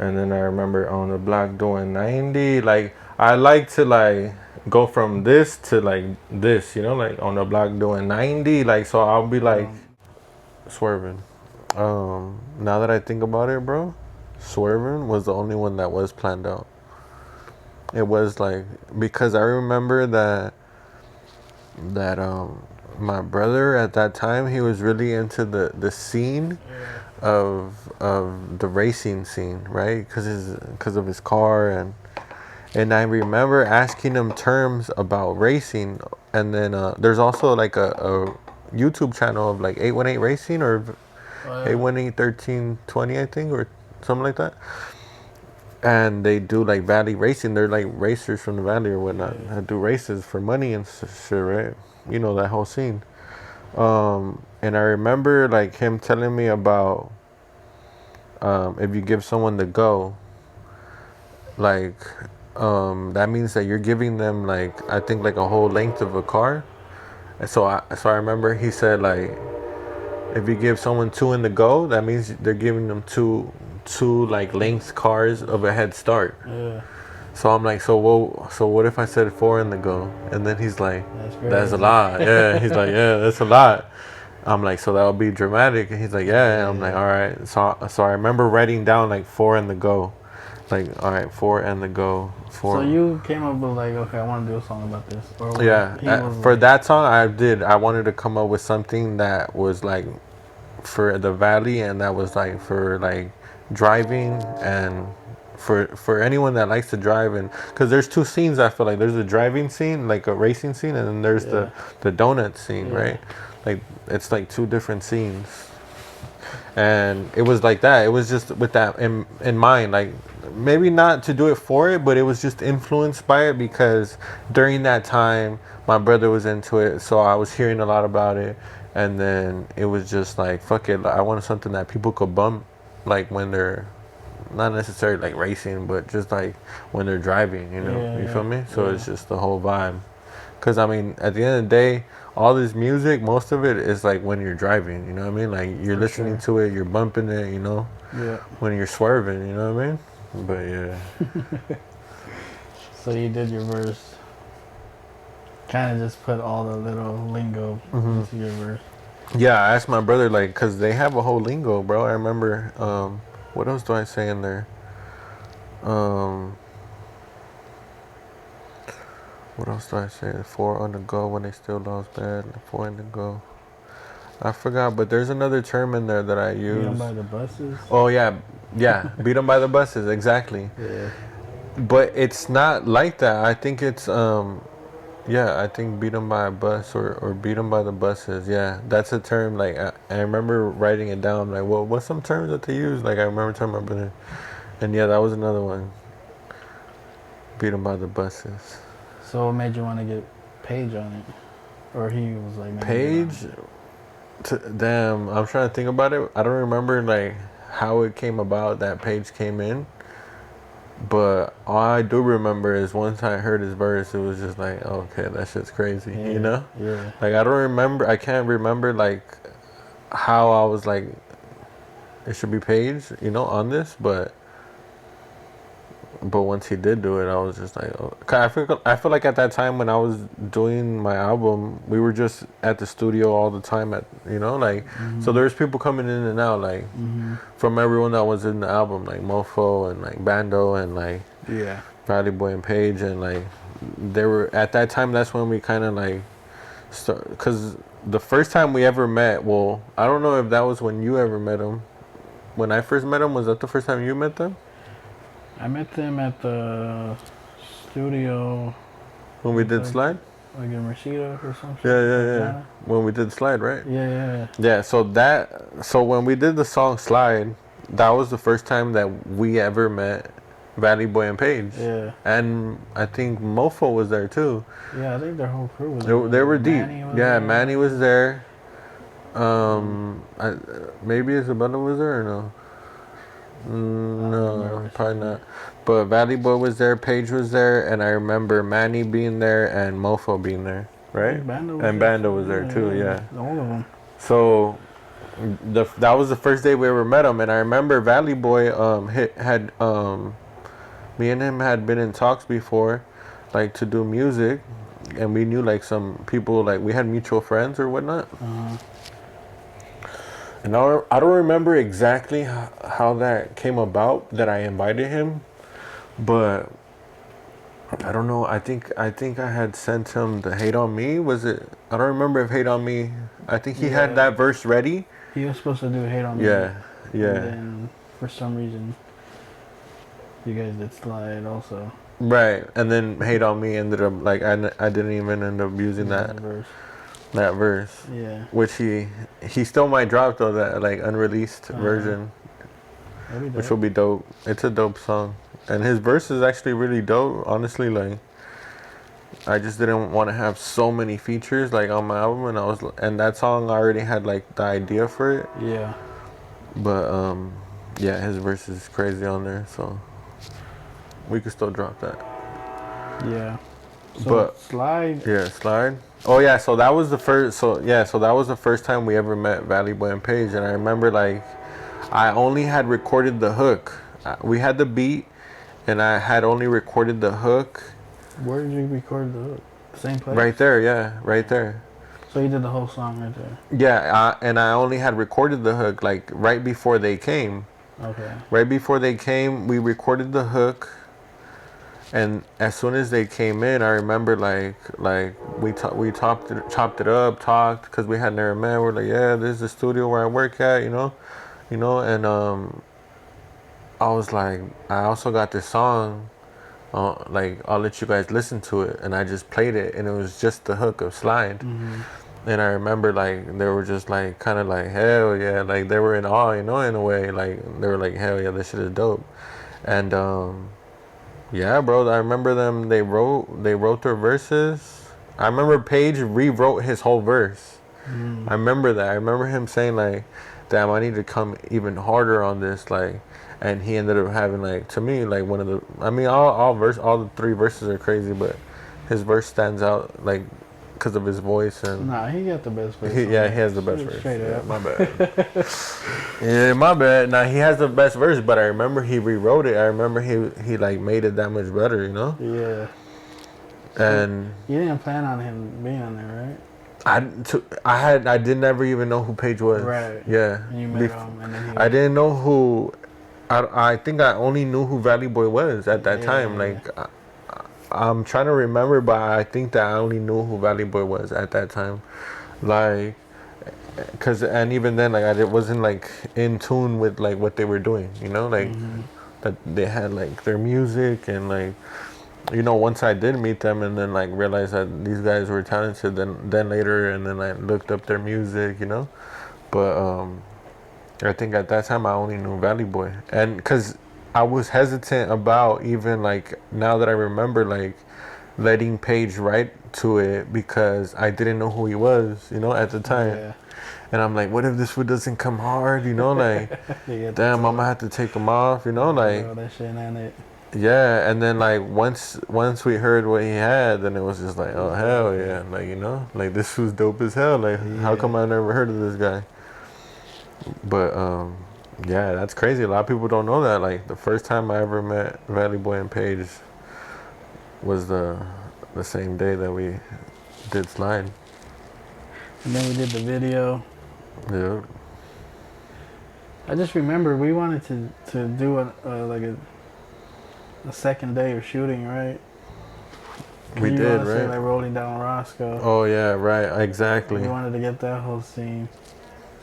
And then I remember on the block doing 90. Like I like to like go from this to like this, you know, like on the block doing 90. Like so I'll be like swerving. Now that I think about it, bro, swerving was the only one that was planned out. It was like because I remember that my brother at that time, he was really into the scene of the racing scene, right? Because of his car, and I remember asking him terms about racing, and then there's also like a YouTube channel of like 818 Racing or 818 1320, I think, or something like that. And they do like valley racing. They're like racers from the valley or whatnot. I do races for money and shit, right? You know that whole scene. And I remember like him telling me about if you give someone the go, like that means that you're giving them like I think like a whole length of a car. And so I remember he said like if you give someone 2 in the go, that means they're giving them two like length cars of a head start. Yeah. So I'm like, so what if I said 4 in the go? And then he's like, That's that's a crazy. lot. Yeah, he's like, yeah, that's a lot. I'm like, so that would be dramatic. And he's like, yeah. And I'm like, all right. So I remember writing down like 4 in the go, like all right, 4 in the go, 4. So you came up with like, okay, I want to do a song about this. Or was Yeah, he was for like, that song, I wanted to come up with something that was like for the valley, and that was like for like driving and for anyone that likes to drive, and because there's 2 scenes. I feel like there's a driving scene, like a racing scene, and then there's Yeah. the donut scene, Yeah. right? Like it's like 2 different scenes, and it was like that. It was just with that in mind, like maybe not to do it for it, but it was just influenced by it because during that time my brother was into it, so I was hearing a lot about it, and then it was just like fuck it, I wanted something that people could bump like when they're not necessarily like racing, but just like when they're driving, you know. Yeah, You yeah, feel me? So yeah. it's just the whole vibe. Because I mean, at the end of the day, all this music, most of it is like when you're driving, you know what I mean? Like you're For listening to it, you're bumping it, you know, Yeah. when you're swerving, you know what I mean? But yeah. So you did your verse. Kind of just put all the little lingo Mm-hmm. into your verse. Yeah, I asked my brother, like, because they have a whole lingo, bro. I remember, what else do I say in there? What else do I say? 4 on the go when they still lost bad. 4 on the go. I forgot, but there's another term in there that I Beat use. 'em by the buses. Oh yeah, beat them by the buses, exactly. Yeah. But it's not like that. I think it's yeah, I think beat them by a bus or beat them by the buses. Yeah, that's a term. Like I remember writing it down. Like, well, what's some terms that they use? Like I remember telling my brother, and yeah, that was another one. Beat them by the buses. So what made you want to get Paige on it? Or he was like, man, Page, damn, I'm trying to think about it. I don't remember like how it came about that Page came in, but all I do remember is once I heard his verse, it was just like, okay, that shit's crazy, Yeah, you know? Yeah. Like I can't remember like how I was like, it should be Page, you know, on this, but once he did do it, I was just like, oh. 'Cause I feel like at that time when I was doing my album, we were just at the studio all the time you know, like, so there's people coming in and out, like, from everyone that was in the album, like Mofo and like Bando and like Yeah. Valley Boy and Page, and like they were at that time. That's when we kind of like start, because the first time we ever met, well, I don't know if that was when you ever met him. When I first met him, was that the first time you met them? I met them at the studio, When we did like, Slide? like in Reseat or something. Yeah. When we did Slide, right? Yeah. Yeah, so when we did the song Slide, that was the first time that we ever met Valley Boy and Page. Yeah. And I think Mofo was there too. Yeah, I think their whole crew was They were deep. Manny was Yeah, there. Manny was there. Maybe Isabella was there or no? No, probably not. But Valley Boy was there, Page was there, and I remember Manny being there and Mofo being there, right? Bando was there too, yeah. All of them. So that was the first day we ever met him, and I remember Valley Boy had me and him had been in talks before, like to do music, and we knew like some people, like we had mutual friends or whatnot. And I don't remember exactly how that came about that I invited him, but I don't know. I think I had sent him the Hate on Me. Was it? I don't remember if Hate on Me. I think he had that verse ready. He was supposed to do Hate on Me. Yeah. And then for some reason, you guys did Slide also. Right, and then Hate on Me ended up like I didn't even end up using that verse. Yeah. Which he still might drop though, that like unreleased version, which will be dope. It's a dope song, and his verse is actually really dope. Honestly, like I just didn't want to have so many features like on my album, and that song I already had like the idea for it. Yeah. But yeah, his verse is crazy on there. So We could still drop that. Yeah. So But Slide. yeah, Slide. Oh yeah, so that was the first. So that was the first time we ever met Valley Boy and Paige, and I remember like, I only had recorded the hook. We had the beat, and I had only recorded the hook. Where did you record the hook? Same place. Right there, yeah, right there. So you did the whole song right there. Yeah, and I only had recorded the hook like right before they came. Okay. Right before they came, we recorded the hook, and as soon as they came in, I remember like we chopped it up, talked, because we had never met. We're like, yeah, this is the studio where I work at, you know, and I was like, I also got this song, like I'll let you guys listen to it, and I just played it, and it was just the hook of Slide. Mm-hmm. And I remember like they were just like kind of like, hell yeah, like they were in awe, you know, in a way, like they were like, hell yeah, this shit is dope. And yeah, bro, I remember them. They wrote their verses. I remember Paige rewrote his whole verse. I remember that. I remember him saying like, damn, I need to come even harder on this, like. And he ended up having like, to me, like one of the, I mean, all the three verses are crazy, but his verse stands out like because of his voice. And Nah, he got the best verse. he has the best verse. Straight up. My bad. Yeah, my bad. Now he has the best verse, but I remember he rewrote it. I remember he like made it that much better, you know. Yeah. And You didn't plan on him being on there, right? I didn't ever even know who Paige was. Right. Yeah. And you met him, and then he. I didn't know who. I think I only knew who Valley Boy was at that time. Like, I'm trying to remember, but I think that I only knew who Valley Boy was at that time. Like, and even then, like, I wasn't like in tune with like what they were doing. You know, like that they had like their music and like, you know, once I did meet them and then like realized that these guys were talented, then later, and then I looked up their music, you know, but I think at that time I only knew Valley Boy, and because I was hesitant about even like, now that I remember, like letting Paige write to it because I didn't know who he was, you know, at the time. Yeah. And I'm like, what if this one doesn't come hard, you know, like damn, I'm gonna have to take him off, you know, like that shit ain't it. yeah. And then like once we heard what he had, then it was just like, oh hell yeah, like, you know, like this was dope as hell, like how come I never heard of this guy? But yeah, that's crazy. A lot of people don't know that. Like the first time I ever met Valley Boy and Paige was the same day that we did Slide. And then we did the video. Yeah. I just remember we wanted to do a second day of shooting, right? We did, Say, right? like Rolling Down Roscoe. Oh yeah, right. Exactly. We wanted to get that whole scene,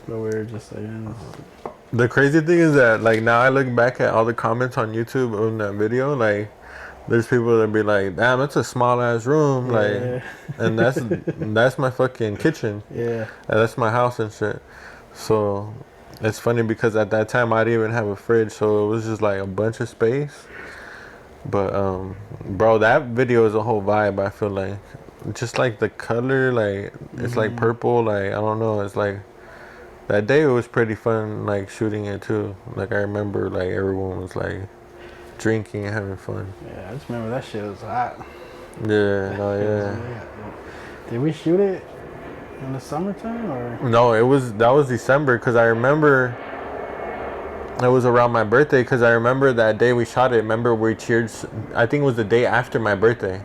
but we were just like, The crazy thing is that like now I look back at all the comments on YouTube on that video, like there's people that be like, damn, it's a small ass room, like, and that's my fucking kitchen. Yeah. And that's my house and shit. So it's funny because at that time I didn't even have a fridge, so it was just like a bunch of space. But bro, that video is a whole vibe. I feel like just like the color, like it's like purple, like I don't know, it's like that day it was pretty fun, like shooting it too. Like I remember like everyone was like drinking and having fun. Yeah, I just remember that shit was hot. Yeah, no, yeah. Did we shoot it in the summertime or? No, that was December, because I remember it was around my birthday, because I remember that day we shot it. Remember we cheered, I think it was the day after my birthday.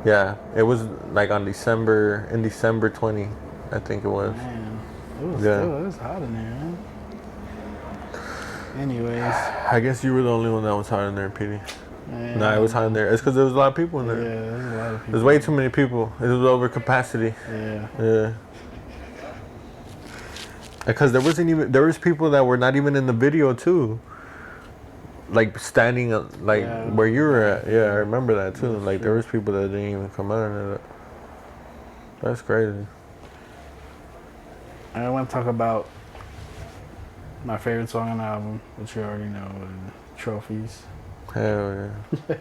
Yeah, it was like in December 20, I think it was. Man, it was hot in there, man. Anyways. I guess you were the only one that was hot in there, Petey. Yeah. Nah, it was hot in there. It's because there was a lot of people in there. Yeah, there was a lot of people. There's way too many people. It was over capacity. Yeah. Yeah. Because there was people that were not even in the video too. Like standing like where you were at. Yeah, I remember that too. Like there was people that didn't even come out of it. That's crazy. I want to talk about my favorite song on the album, which you already know, Trophies. Hell yeah.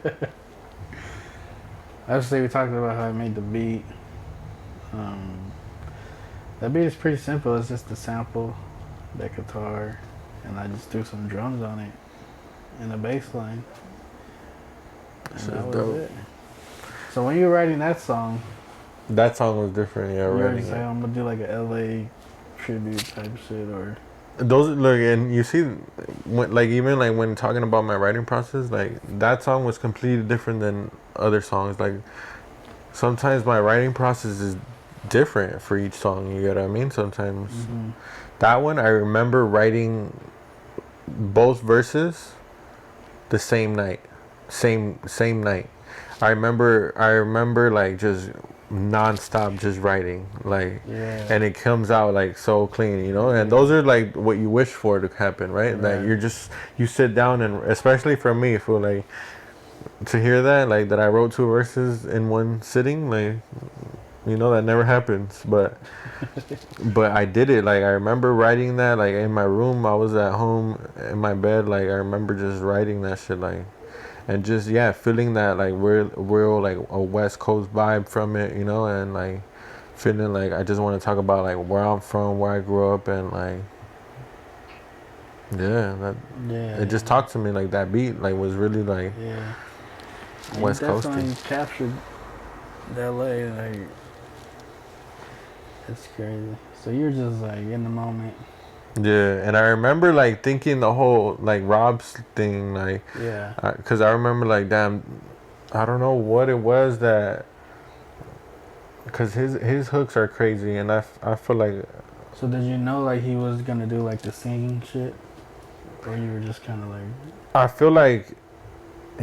Obviously, we talked about how I made the beat. That beat is pretty simple. It's just a sample, that guitar, and I just threw some drums on it and a bass line. Shit's That was dope. it. So when you were writing that song, That song was different, yeah, you were writing just it. like, I'm gonna do like a LA tribute type shit, or Those look, and you see, when, like even like when talking about my writing process, like that song was completely different than other songs. Like sometimes my writing process is different for each song. You get what I mean? Sometimes that one I remember writing both verses the same night, same night. I remember like just nonstop just writing like, yeah, and it comes out like so clean, you know. And those are like what you wish for to happen, right? Like Right. you sit down, and especially for me, for like to hear that, like that I wrote 2 verses in one sitting, like, you know, that never happens. But I did it. Like I remember writing that like in my room. I was at home in my bed. Like I remember just writing that shit, like, and just feeling that like real like a West Coast vibe from it, you know, and like feeling like I just want to talk about like where I'm from, where I grew up, and like that yeah, it just talked to me. Like that beat like was really like yeah. West You definitely Coasty. captured LA, like it's crazy. So you're just like in the moment. Yeah, and I remember like thinking the whole like Rob's thing, like, Yeah. cause I remember like, damn, I don't know what it was that, cause his hooks are crazy, and I feel like So did you know like he was gonna do like the singing shit, or you were just kind of like, I feel like,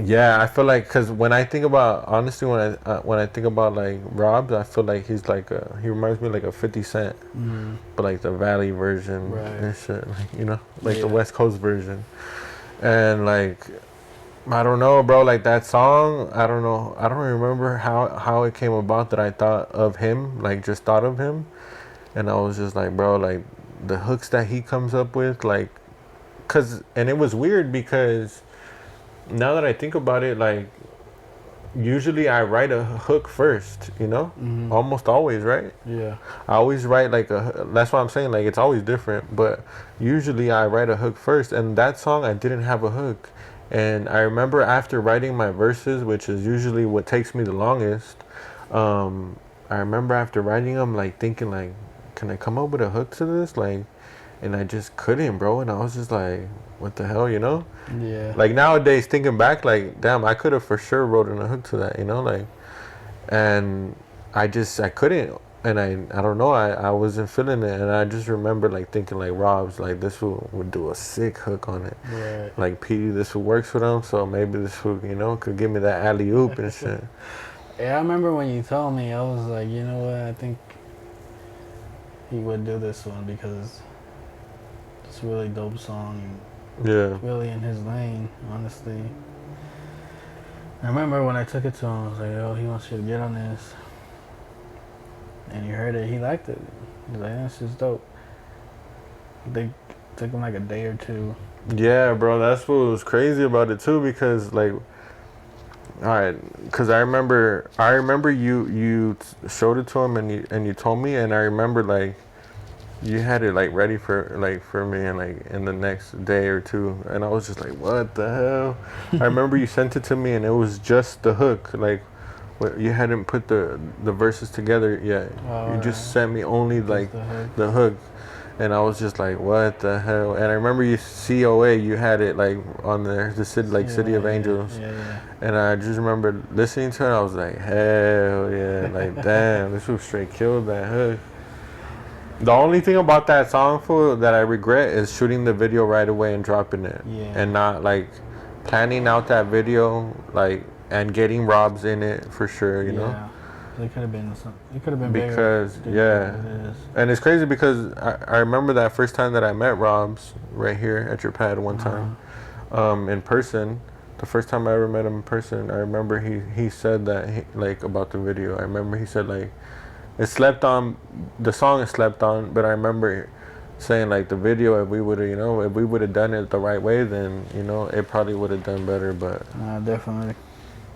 yeah, I feel like, cause when I think about, honestly, when I think about like Rob's, I feel like he's like he reminds me like a 50 Cent, but like the Valley version Right. and shit, like, you know, like the Yeah. West Coast version, and like I don't know, bro, like that song, I don't know, I don't remember how it came about that I thought of him, like just thought of him, and I was just like, bro, like the hooks that he comes up with, like, cause, and it was weird because now that I think about it, like, usually I write a hook first, you know? Almost always, right? yeah, I always write like that's what I'm saying, like, it's always different, but usually I write a hook first, and that song I didn't have a hook. And I remember after writing my verses, which is usually what takes me the longest, I remember after writing them, like, thinking, like, can I come up with a hook to this? Like, and I just couldn't, bro. And I was just like, what the hell, you know? yeah, Like nowadays, thinking back, like, damn, I could have for sure wrote in a hook to that, you know, like, and I couldn't, and I don't know, I wasn't feeling it, and I just remember like thinking like Rob's like this would do a sick hook on it, right. like PD, this would works for them, so maybe this would, you know, could give me that alley oop and shit. Yeah, I remember when you told me, I was like, you know what, I think he would do this one because it's a really dope song and Yeah, really in his lane, honestly. I remember when I took it to him, I was like, oh, he wants you to get on this. And he heard it, he liked it. He's like, that's just dope. They took him like a day or two. yeah, bro, that's what was crazy about it too, because like, all right, because I remember you showed it to him, and you told me, and I remember like you had it like ready for me, and like in the next day or two, and I was just like, what the hell? I remember you sent it to me, and it was just the hook, like you hadn't put the verses together yet. Oh, You just sent me only like the hook. the hook, and I was just like, what the hell? And I remember you COA, you had it like on there, the city, like City of Angels. Yeah. And I just remember listening to it, I was like, hell yeah, like damn, this was straight killed that hook. The only thing about that song, fool, that I regret is shooting the video right away and dropping it. Yeah. And not like planning out that video, like, and getting Rob's in it for sure, you know? It could have been it could have been Because, bigger. yeah. Than it is. And it's crazy because I remember that first time that I met Rob's right here at your pad one time, in person. The first time I ever met him in person, I remember he said that, like, about the video. I remember he said, like, it slept on, the song is slept on, but I remember saying, like, the video, if we would have, you know, if we would have done it the right way, then, you know, it probably would have done better. But Definitely.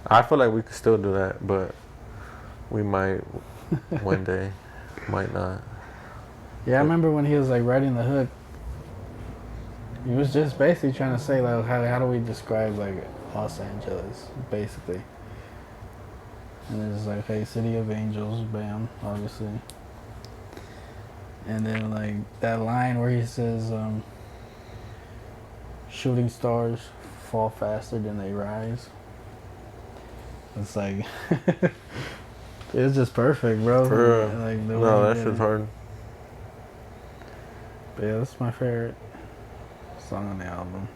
I feel like we could still do that, but we might one day, might not. Yeah, I remember when he was like writing the hook. He was just basically trying to say like, how do we describe like Los Angeles, basically. And it's like, hey, City of Angels, bam, obviously. And then like that line where he says, shooting stars fall faster than they rise. It's like, it's just perfect, bro. For real. Like the No, way that he did shit's it. hard. But yeah, that's my favorite song on the album.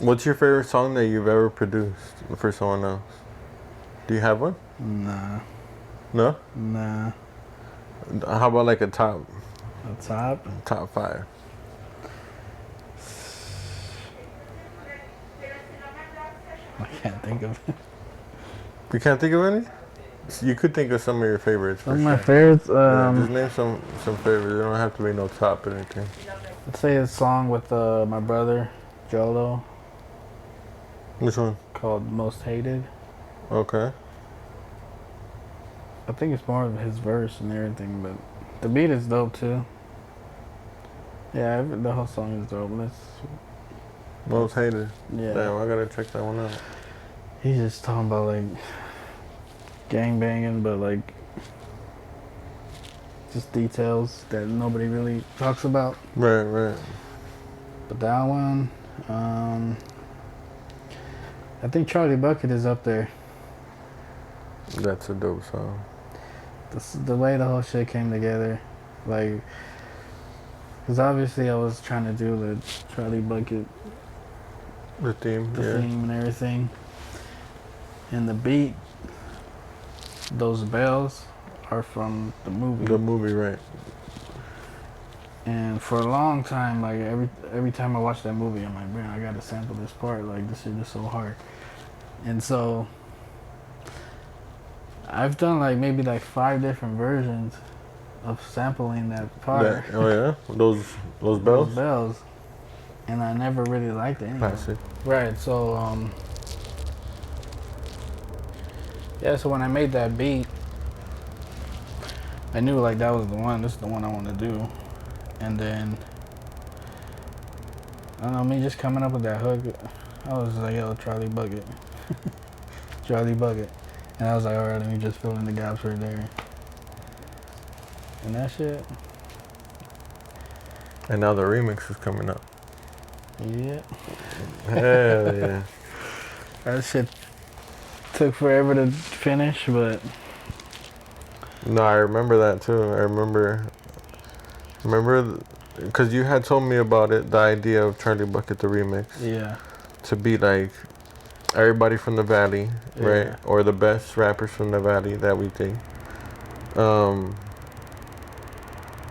What's your favorite song that you've ever produced for someone else? Do you have one? Nah, No? nah. How about like a top The top? 5? I can't think of it. You can't think of any? You could think of some of your favorites. For Some of my sure. favorites, Yeah, just name some favorites. They don't have to be no top or anything. I'd say a song with my brother, Jolo, Which one? called Most Hated. Okay. I think it's more of his verse and everything, but the beat is dope too. Yeah, the whole song is dope. Most hated. Yeah. Damn, I gotta check that one out. He's just talking about like gang banging, but like just details that nobody really talks about. Right. But that one, I think Charlie Bucket is up there. That's a dope song. The way the whole shit came together, like, because obviously I was trying to do the Charlie Bucket The theme, yeah. theme and everything, and the beat, those bells are from the movie. The movie, right. And for a long time, like every time I watch that movie, I'm like, man, I gotta sample this part. Like this shit is so hard. And so I've done like maybe like 5 different versions of sampling that part. Oh yeah, those bells. Those bells. And I never really liked it anyway. Classic. Right. So yeah. So when I made that beat, I knew like that was the one. This is the one I want to do. And then I don't know, me just coming up with that hook, I was just like, yo, Charlie Bucket. Charlie Bucket. And I was like, alright, let me just fill in the gaps right there. And that shit, And now the remix is coming up. yeah. Hell yeah. That shit took forever to finish, but No, I remember that too. I remember, because you had told me about it, the idea of Charlie Bucket the remix yeah. to be like everybody from the Valley, right? Yeah. Or the best rappers from the Valley that we think.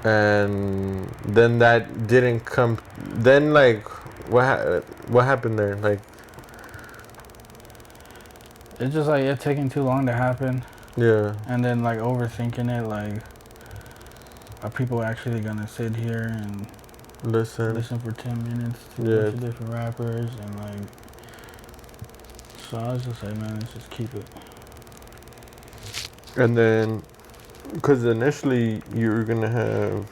And then that didn't come. Then like, what happened there? Like, It's just like it taking too long to happen. yeah, And then like overthinking it, like, are people actually gonna sit here and listen. listen for 10 minutes to Yeah. a bunch of different rappers? And like, so I was just like, man, let's just keep it. And then, because initially you were gonna have.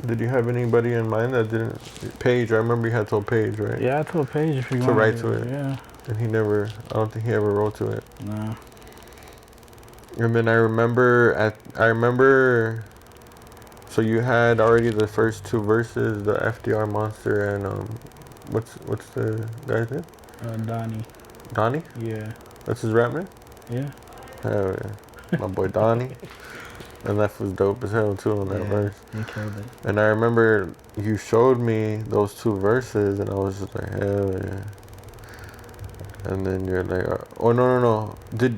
Did you have anybody in mind that didn't? Paige, I remember you had told Paige, right? Yeah, I told Paige if you To want write to it. Yeah. And he never. I don't think he ever wrote to it. No. And then I remember. So you had already the first 2 verses, the FDR monster and what's the guy's name? Donnie. Donnie? Yeah. That's his rap name? Yeah. Hell yeah. My boy Donnie. And that was dope as hell too on that Yeah, verse. he killed it. And I remember you showed me those 2 verses and I was just like, hell yeah. And then you're like, oh no. Did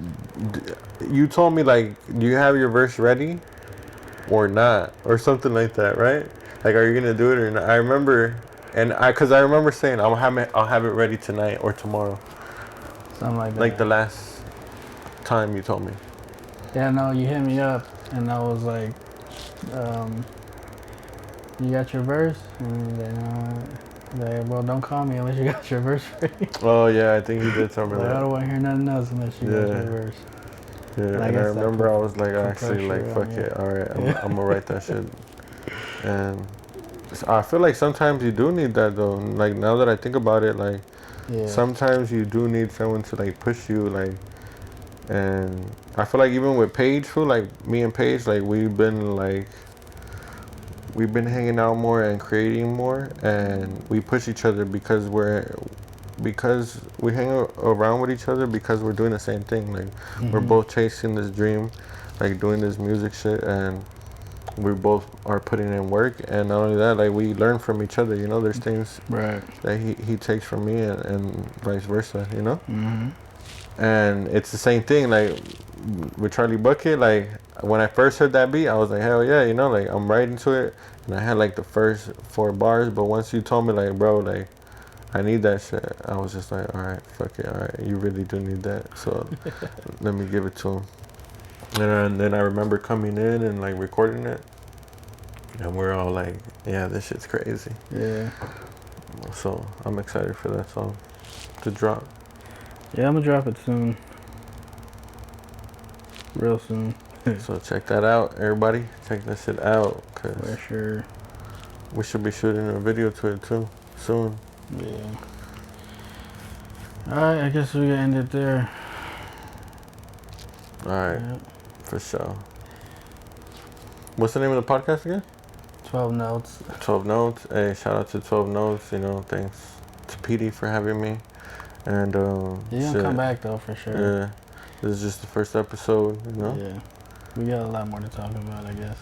you told me like, do you have your verse ready or not? Or something like that, right? Like, are you gonna do it or not? I remember, cause I remember saying I'll have it ready tonight or tomorrow. Something like that. Like the last time you told me. Yeah, no, you hit me up and I was like, you got your verse? And then, well, don't call me unless you got your verse ready. Oh yeah, I think you did tell me Like, I that. don't want to hear nothing else unless you got Yeah. your verse. Yeah, And I and I guess that remember I was like, put actually, like, pressure fuck on you. it, all right, I'm gonna write that shit. And I feel like sometimes you do need that though. Like now that I think about it, like Yeah. sometimes you do need someone to like push you, like And I feel like even with Paige, fool, like me and Paige, like we've been hanging out more and creating more, and we push each other because we hang around with each other because we're doing the same thing. Like we're both chasing this dream, like doing this music shit, and we both are putting in work. And not only that, like we learn from each other. You know, there's things Right. that he takes from me, and vice versa. You know. And it's the same thing, like with Charlie Bucket. Like when I first heard that beat, I was like, hell yeah, you know, like I'm right into it. And I had like the first 4 bars, but once you told me, like, bro, like I need that shit, I was just like, all right, fuck it, all right, you really do need that, so let me give it to him. And then I remember coming in and like recording it, and we're all like, yeah, this shit's crazy. Yeah. So I'm excited for that song to drop. Yeah, I'm gonna drop it soon. Real soon. So check that out, everybody. Check that shit out, For cause sure. we should be shooting a video to it too soon. Yeah. Alright, I guess we can end it there. All right, Yeah. for sure. What's the name of the podcast again? 12 notes. 12 Notes. Hey, shout out to 12 Notes. You know, thanks to PD for having me. And You're gonna come back though, for sure. Yeah, this is just the first episode. You know. Yeah. We got a lot more to talk about, I guess.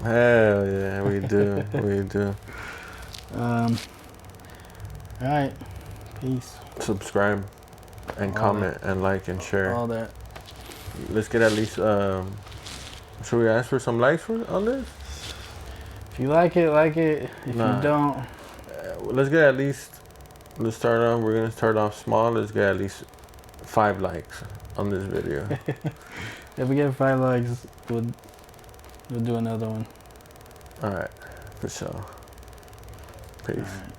Hell yeah, we do. We do. Alright. Peace. Subscribe and All comment and like and share. All that. Let's get at least. Should we ask for some likes on this? If you like it, like it. If Nah. you don't, Let's get at least. Let's start off. We're gonna start off small. Let's get at least 5 likes on this video. if we get 5 likes, we'll do another one. All right, for sure. Peace. All right.